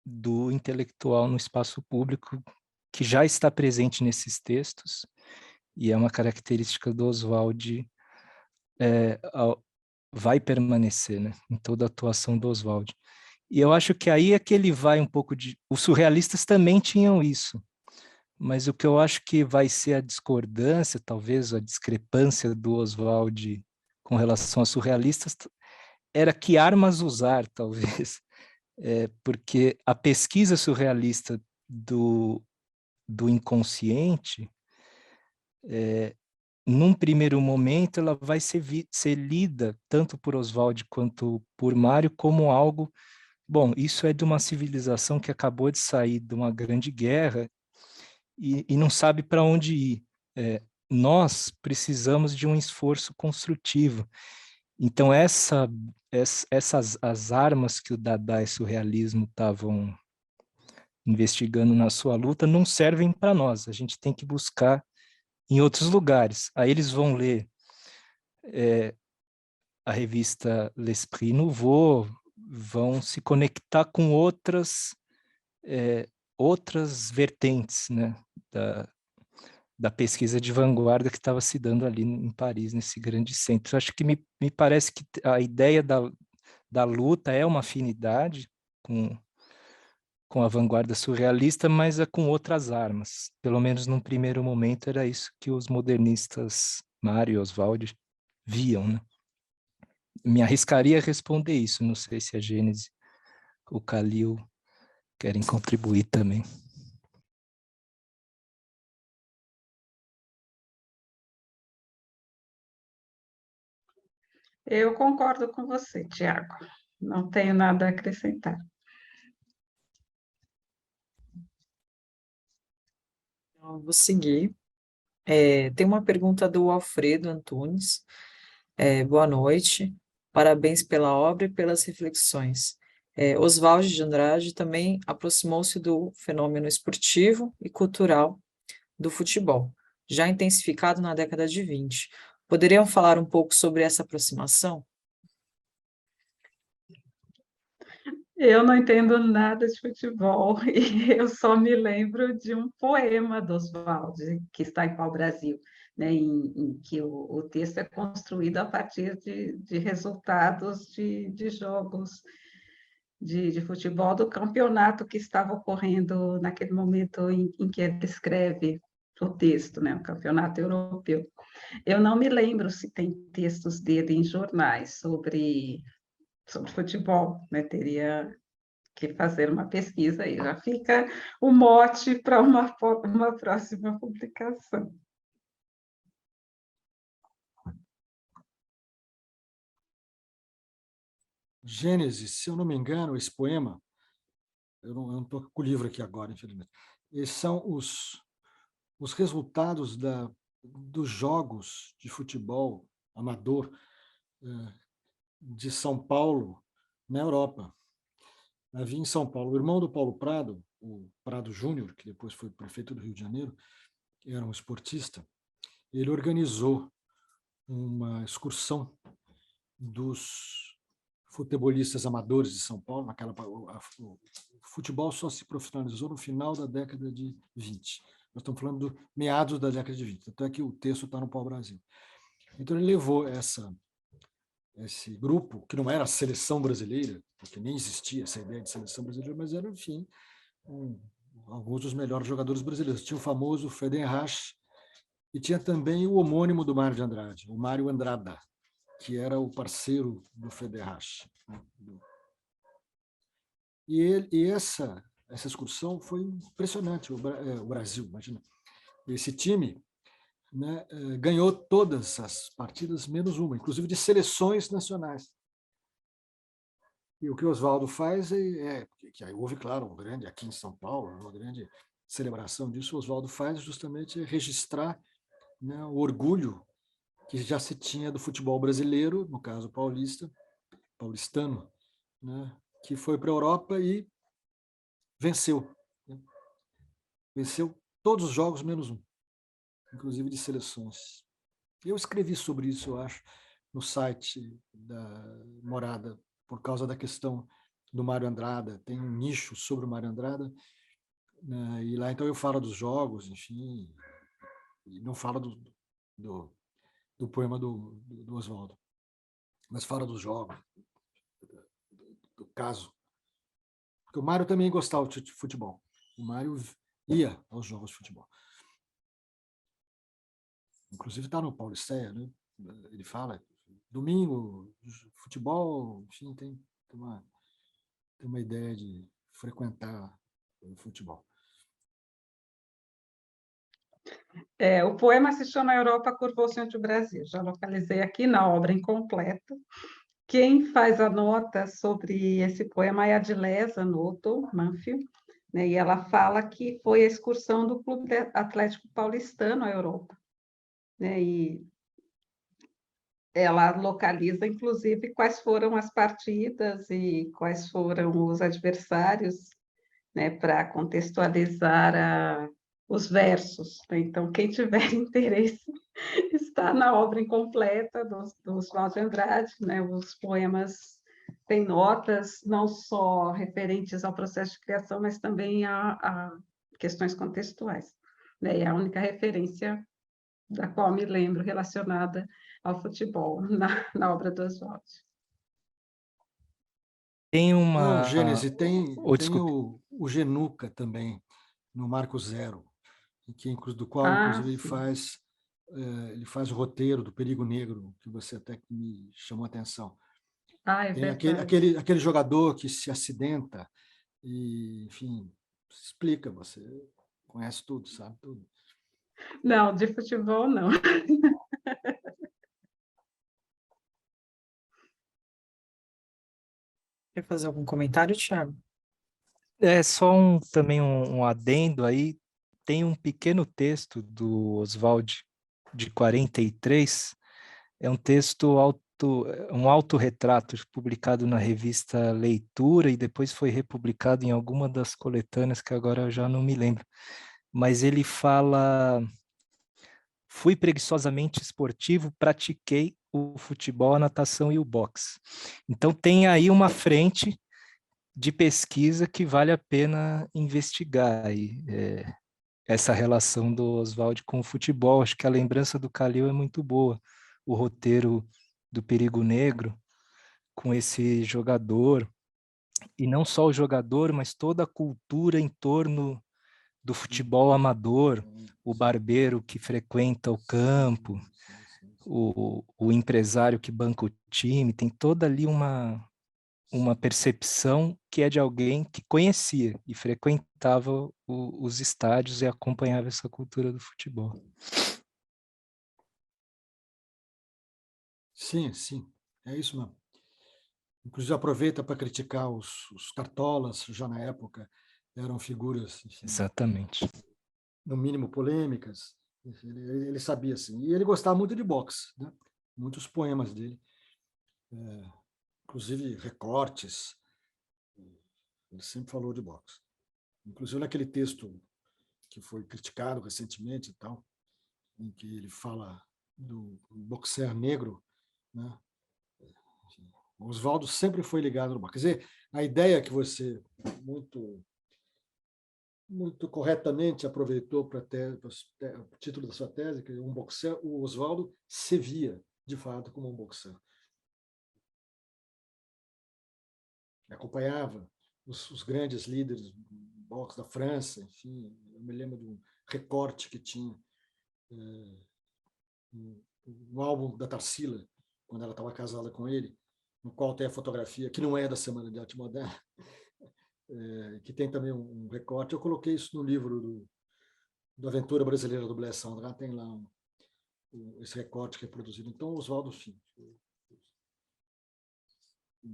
do intelectual no espaço público, que já está presente nesses textos, e é uma característica do Oswald, vai permanecer, né, em toda a atuação do Oswald. E eu acho que aí é que ele vai um pouco de... Os surrealistas também tinham isso, mas o que eu acho que vai ser a discordância, talvez a discrepância do Oswald com relação a surrealistas era que armas usar, talvez, porque a pesquisa surrealista do inconsciente, num primeiro momento, ela vai ser lida, tanto por Oswald quanto por Mário, como algo, bom, isso é de uma civilização que acabou de sair de uma grande guerra e não sabe para onde ir. Nós precisamos de um esforço construtivo. Então, as armas que o Dada e o surrealismo estavam investigando na sua luta não servem para nós, a gente tem que buscar em outros lugares. Aí eles vão ler a revista L'Esprit Nouveau, vão se conectar com outras vertentes, né, da pesquisa de vanguarda que estava se dando ali em Paris, nesse grande centro. Acho que me parece que a ideia da luta é uma afinidade com a vanguarda surrealista, mas é com outras armas. Pelo menos num primeiro momento era isso que os modernistas Mário e Oswald viam, né? Me arriscaria a responder isso, não sei se a Gênese, o Khalil querem contribuir também. Eu concordo com você, Tiago. Não tenho nada a acrescentar. Então, vou seguir. Tem uma pergunta do Alfredo Antunes. Boa noite. Parabéns pela obra e pelas reflexões. Oswald de Andrade também aproximou-se do fenômeno esportivo e cultural do futebol, já intensificado na década de 20. Poderiam falar um pouco sobre essa aproximação? Eu não entendo nada de futebol e eu só me lembro de um poema do Oswald, que está em Pau Brasil, né, em que o texto é construído a partir de resultados de jogos de futebol do campeonato que estava ocorrendo naquele momento em que ele escreve o texto, né, o campeonato europeu. Eu não me lembro se tem textos dele em jornais sobre futebol, né? Teria que fazer uma pesquisa aí, já fica o mote para uma próxima publicação. Gênesis, se eu não me engano, esse poema, eu não estou com o livro aqui agora, infelizmente, esses são os resultados dos jogos de futebol amador de São Paulo na Europa. Havia em São Paulo o irmão do Paulo Prado, o Prado Júnior, que depois foi prefeito do Rio de Janeiro, era um esportista. Ele organizou uma excursão dos futebolistas amadores de São Paulo. O futebol só se profissionalizou no final da década de 20. Nós estamos falando do meados da década de 20, até que o texto está no Pau Brasil. Então ele levou esse grupo, que não era a seleção brasileira, porque nem existia essa ideia de seleção brasileira, mas era, enfim, alguns dos melhores jogadores brasileiros. Tinha o famoso Fedenrach e tinha também o homônimo do Mário de Andrade, o Mário Andrada, que era o parceiro do Fedenrach. E essa excursão foi impressionante. O Brasil, imagina. Esse time, né, ganhou todas as partidas, menos uma, inclusive de seleções nacionais. E o que o Oswaldo faz que aí houve, claro, aqui em São Paulo, uma grande celebração disso, o Oswaldo faz justamente registrar, né, o orgulho que já se tinha do futebol brasileiro, no caso paulistano, né, que foi para a Europa e venceu. Né? Venceu todos os jogos, menos um, inclusive de seleções. Eu escrevi sobre isso, eu acho, no site da Morada, por causa da questão do Mário Andrada. Tem um nicho sobre o Mário Andrada, né, e lá então eu falo dos jogos, enfim, e não falo do poema do Oswaldo, mas falo dos jogos, do caso. Porque o Mário também gostava de futebol. O Mário ia aos jogos de futebol. Inclusive está no Paulisteia, né? Ele fala, domingo, futebol, enfim, tem uma ideia de frequentar o futebol. O poema se chama Europa Curvou-se ante o Brasil. Já localizei aqui na obra incompleta. Quem faz a nota sobre esse poema é a Adilesa Noto Manfio, né? E ela fala que foi a excursão do Clube Atlético Paulistano à Europa, né? E ela localiza, inclusive, quais foram as partidas e quais foram os adversários, né, para contextualizar os versos, né? Então, quem tiver interesse, está na obra incompleta do Oswald de Andrade, né? Os poemas têm notas não só referentes ao processo de criação, mas também a questões contextuais, né? E a única referência da qual me lembro relacionada ao futebol na obra do Oswald. Tem Não, uma... Gênese, tem desculpe. o Genuca também, no Marco Zero, do qual, inclusive, ele faz o roteiro do Perigo Negro, que você até me chamou a atenção. É Tem verdade. aquele jogador que se acidenta e, enfim, explica, você conhece tudo, sabe tudo. Não, de futebol, não. Quer fazer algum comentário, Thiago? É só também um adendo aí. Tem um pequeno texto do Oswald de 43, é um texto um autorretrato publicado na revista Leitura e depois foi republicado em alguma das coletâneas que agora eu já não me lembro. Mas ele fala: fui preguiçosamente esportivo, pratiquei o futebol, a natação e o boxe. Então tem aí uma frente de pesquisa que vale a pena investigar aí, essa relação do Oswald com o futebol. Acho que a lembrança do Calil é muito boa. O roteiro do Perigo Negro com esse jogador, e não só o jogador, mas toda a cultura em torno do futebol amador, o barbeiro que frequenta o campo, o empresário que banca o time, tem toda ali uma percepção que é de alguém que conhecia e frequentava os estádios e acompanhava essa cultura do futebol. Sim, é isso mesmo. Inclusive aproveita para criticar os cartolas, já na época eram figuras, enfim, Exatamente. no mínimo polêmicas. Ele sabia, assim. E ele gostava muito de boxe, né? Muitos poemas dele, inclusive recortes. Ele sempre falou de boxe. Inclusive naquele texto que foi criticado recentemente e tal, em que ele fala do boxer negro, né? O Oswaldo sempre foi ligado no boxe. Quer dizer, a ideia que você muito corretamente aproveitou para o título da sua tese, que é um boxer, o Oswaldo se via, de fato, como um boxer. Acompanhava os grandes líderes do boxe da França, enfim, eu me lembro de um recorte que tinha no álbum da Tarsila, quando ela estava casada com ele, no qual tem a fotografia, que não é da Semana de Arte Moderna, que tem também um recorte. Eu coloquei isso no livro do Aventura Brasileira do Blaise Sandra, tem lá esse recorte reproduzido. Então, o Oswaldo, enfim,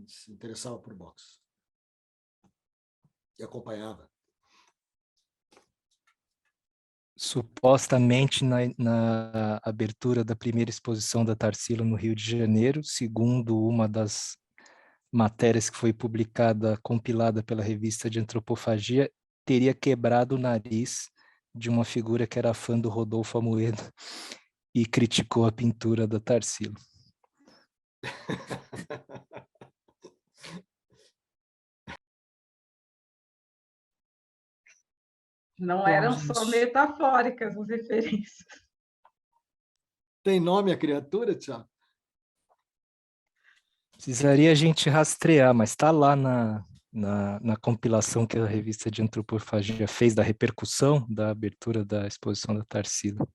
se interessava por boxe e acompanhava. Supostamente na abertura da primeira exposição da Tarsila no Rio de Janeiro, segundo uma das matérias que foi publicada, compilada pela revista de Antropofagia, teria quebrado o nariz de uma figura que era fã do Rodolfo Amoedo e criticou a pintura da Tarsila. Não eram só metafóricas as referências. Tem nome a criatura, Tiago? Precisaria a gente rastrear, mas está lá na compilação que a revista de Antropofagia fez da repercussão da abertura da exposição da Tarsila.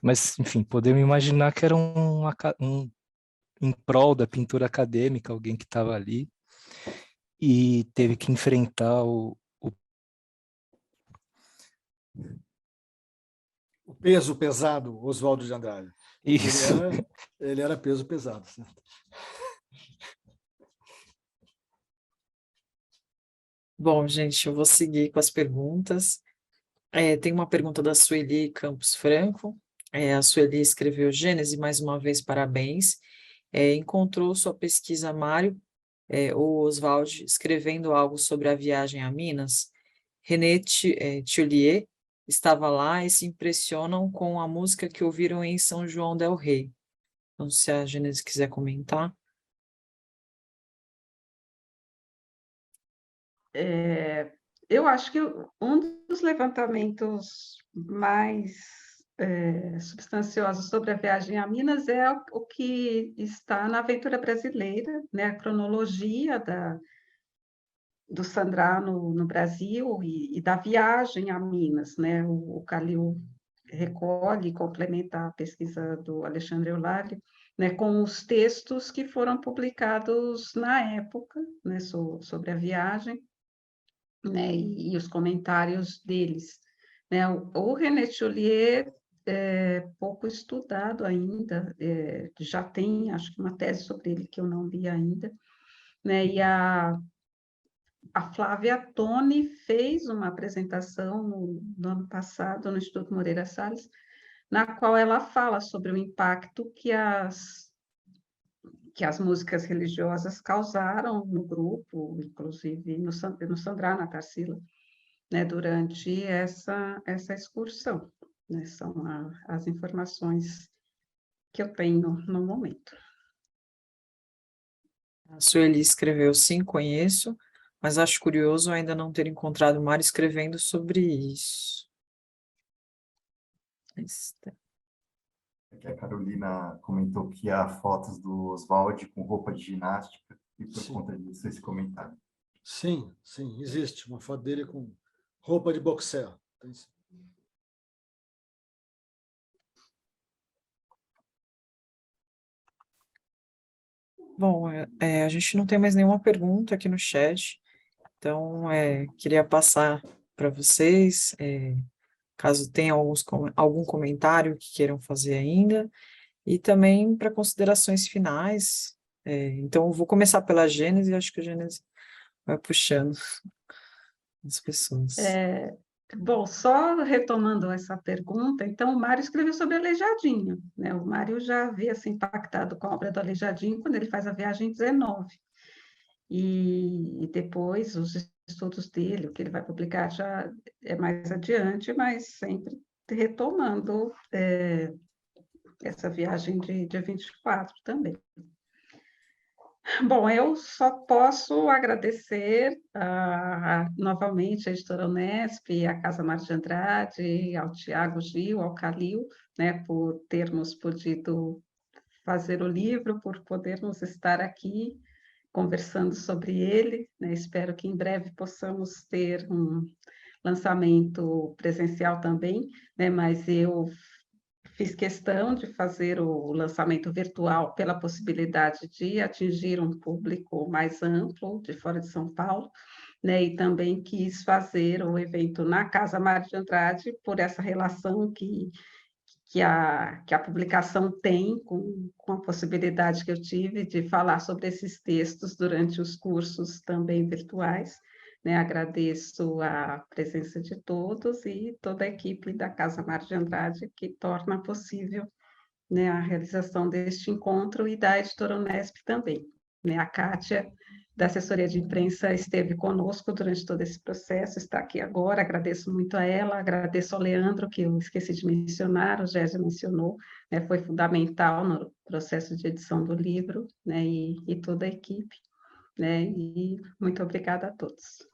Mas, enfim, podemos imaginar que era um em prol da pintura acadêmica, alguém que estava ali e teve que enfrentar O peso pesado, Oswaldo de Andrade. isso. Ele era peso pesado. Certo? Bom, gente, eu vou seguir com as perguntas. Tem uma pergunta da Sueli Campos Franco. A Sueli escreveu: Gênese, mais uma vez, parabéns. Encontrou sua pesquisa, Mário, ou Oswald, escrevendo algo sobre a viagem a Minas? René Thiolier estava lá e se impressionam com a música que ouviram em São João del Rei. Então, se a Gênese quiser comentar. Eu acho que um dos levantamentos mais substanciosos sobre a viagem a Minas é o que está na Aventura Brasileira, né? A cronologia do Sandrá no Brasil e da viagem a Minas, né? O Calil recolhe e complementa a pesquisa do Alexandre Eulalie, né, com os textos que foram publicados na época, né, sobre a viagem, né, e os comentários deles. Né? O René Thiolier é pouco estudado ainda, já tem, acho que uma tese sobre ele que eu não li ainda, né? E a Flávia Toni fez uma apresentação no ano passado no Instituto Moreira Salles, na qual ela fala sobre o impacto que as músicas religiosas causaram no grupo, inclusive no Sandrá, na Tarsila, né, durante essa excursão. Né, são as informações que eu tenho no momento. A Sueli escreveu: sim, conheço, mas acho curioso ainda não ter encontrado o Mário escrevendo sobre isso. Aqui a Carolina comentou que há fotos do Oswald com roupa de ginástica, e por conta disso esse comentário. Sim, existe uma foto dele com roupa de boxer. Bom, a gente não tem mais nenhuma pergunta aqui no chat, então queria passar para vocês, caso tenha algum comentário que queiram fazer ainda, e também para considerações finais. Então, eu vou começar pela Gênese, acho que a Gênese vai puxando as pessoas. Bom, só retomando essa pergunta, então o Mário escreveu sobre Aleijadinho, né? O Mário já havia se impactado com a obra do Aleijadinho quando ele faz a viagem 19. E depois os estudos dele, o que ele vai publicar já é mais adiante, mas sempre retomando essa viagem de 24 também. Bom, eu só posso agradecer novamente a Editora Unesp, a Casa Mário de Andrade, ao Tiago Gil, ao Calil, né, por termos podido fazer o livro, por podermos estar aqui conversando sobre ele. Né? Espero que em breve possamos ter um lançamento presencial também, né? Mas eu fiz questão de fazer o lançamento virtual pela possibilidade de atingir um público mais amplo, de fora de São Paulo, né? E também quis fazer o evento na Casa Mário de Andrade, por essa relação que a publicação tem com a possibilidade que eu tive de falar sobre esses textos durante os cursos também virtuais. Né, agradeço a presença de todos e toda a equipe da Casa Mário de Andrade, que torna possível, né, a realização deste encontro, e da Editora Unesp também. Né, a Kátia, da assessoria de imprensa, esteve conosco durante todo esse processo, está aqui agora, agradeço muito a ela, agradeço ao Leandro, que eu esqueci de mencionar, o Gésio mencionou, né, foi fundamental no processo de edição do livro, né, e toda a equipe. Né, e muito obrigada a todos.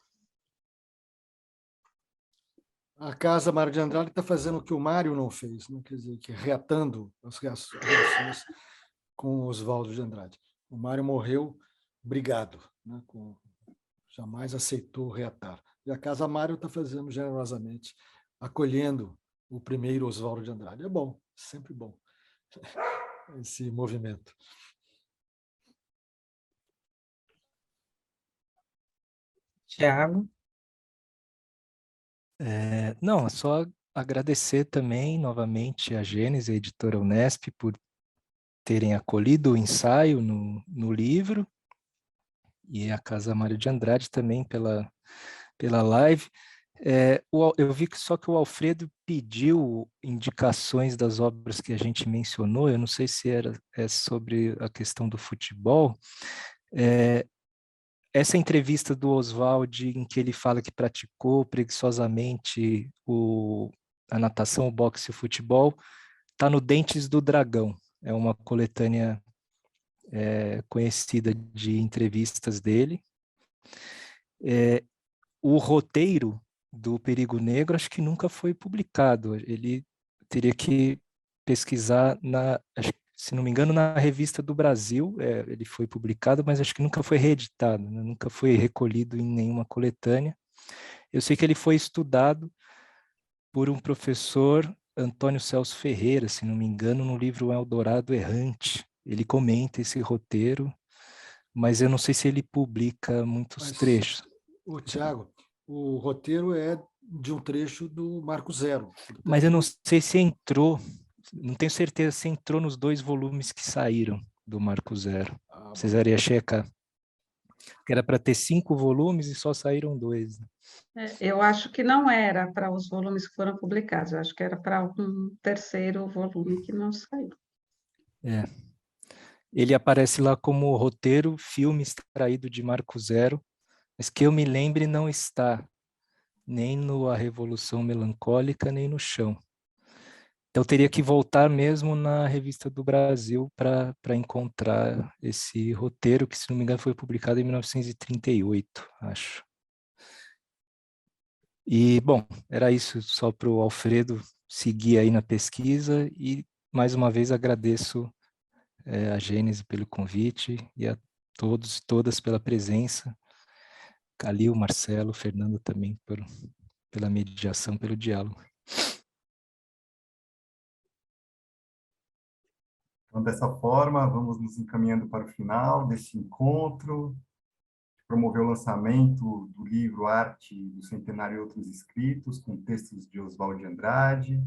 A Casa Mário de Andrade está fazendo o que o Mário não fez, né? Quer dizer, que reatando as relações com Oswaldo de Andrade. O Mário morreu brigado, né? Jamais aceitou reatar. E a Casa Mário está fazendo generosamente, acolhendo o primeiro Oswaldo de Andrade. É bom, sempre bom esse movimento. Tiago? Não, é só agradecer também novamente a Gênese, a editora Unesp, por terem acolhido o ensaio no livro, e a Casa Mário de Andrade também pela live. Eu vi que só que o Alfredo pediu indicações das obras que a gente mencionou, eu não sei se é sobre a questão do futebol. Essa entrevista do Oswald, em que ele fala que praticou preguiçosamente a natação, o boxe e o futebol, está no Dentes do Dragão. É uma coletânea conhecida de entrevistas dele. O roteiro do Perigo Negro acho que nunca foi publicado. Ele teria que pesquisar, se não me engano, na Revista do Brasil, ele foi publicado, mas acho que nunca foi reeditado, né? Nunca foi recolhido em nenhuma coletânea. Eu sei que ele foi estudado por um professor, Antônio Celso Ferreira, se não me engano, no livro Eldorado Errante. Ele comenta esse roteiro, mas eu não sei se ele publica muitos trechos. O Tiago, o roteiro é de um trecho do Marco Zero. Mas eu não sei se entrou, não tenho certeza se entrou nos 2 volumes que saíram do Marco Zero. Precisaria checar. Que era para ter 5 volumes e só saíram 2. Eu acho que não era para os volumes que foram publicados, eu acho que era para um terceiro volume que não saiu. Ele aparece lá como roteiro, filme extraído de Marco Zero, mas que eu me lembre não está nem no A Revolução Melancólica, nem no Chão. Então, teria que voltar mesmo na Revista do Brasil para encontrar esse roteiro, que, se não me engano, foi publicado em 1938, acho. E, bom, era isso só para o Alfredo seguir aí na pesquisa, e, mais uma vez, agradeço a Gênese pelo convite e a todos e todas pela presença, Calil, Marcelo, Fernando também pela mediação, pelo diálogo. Então, dessa forma, vamos nos encaminhando para o final deste encontro, que promoveu o lançamento do livro Arte do Centenário e Outros Escritos, com textos de Oswald de Andrade,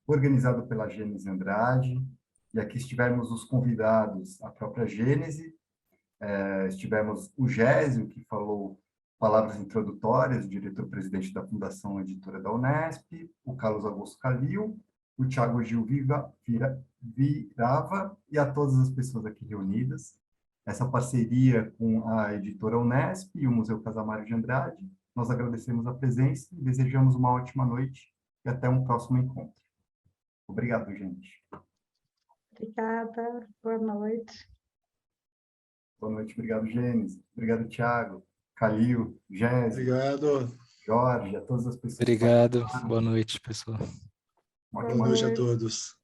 organizado pela Gênese Andrade. E aqui estivemos os convidados, a própria Gênese, estivemos o Gésio, que falou palavras introdutórias, o diretor-presidente da Fundação Editora da Unesp, o Carlos Augusto Calil, o Tiago Gil Virava e a todas as pessoas aqui reunidas. Essa parceria com a editora Unesp e o Museu Casa Mário de Andrade, nós agradecemos a presença e desejamos uma ótima noite e até um próximo encontro. Obrigado, gente. Obrigada, boa noite. Boa noite, obrigado, Gênesis. Obrigado, Tiago, Calil, Gésio. Obrigado. Jorge, a todas as pessoas. Obrigado, boa noite, pessoal. Uma Boa noite a todos.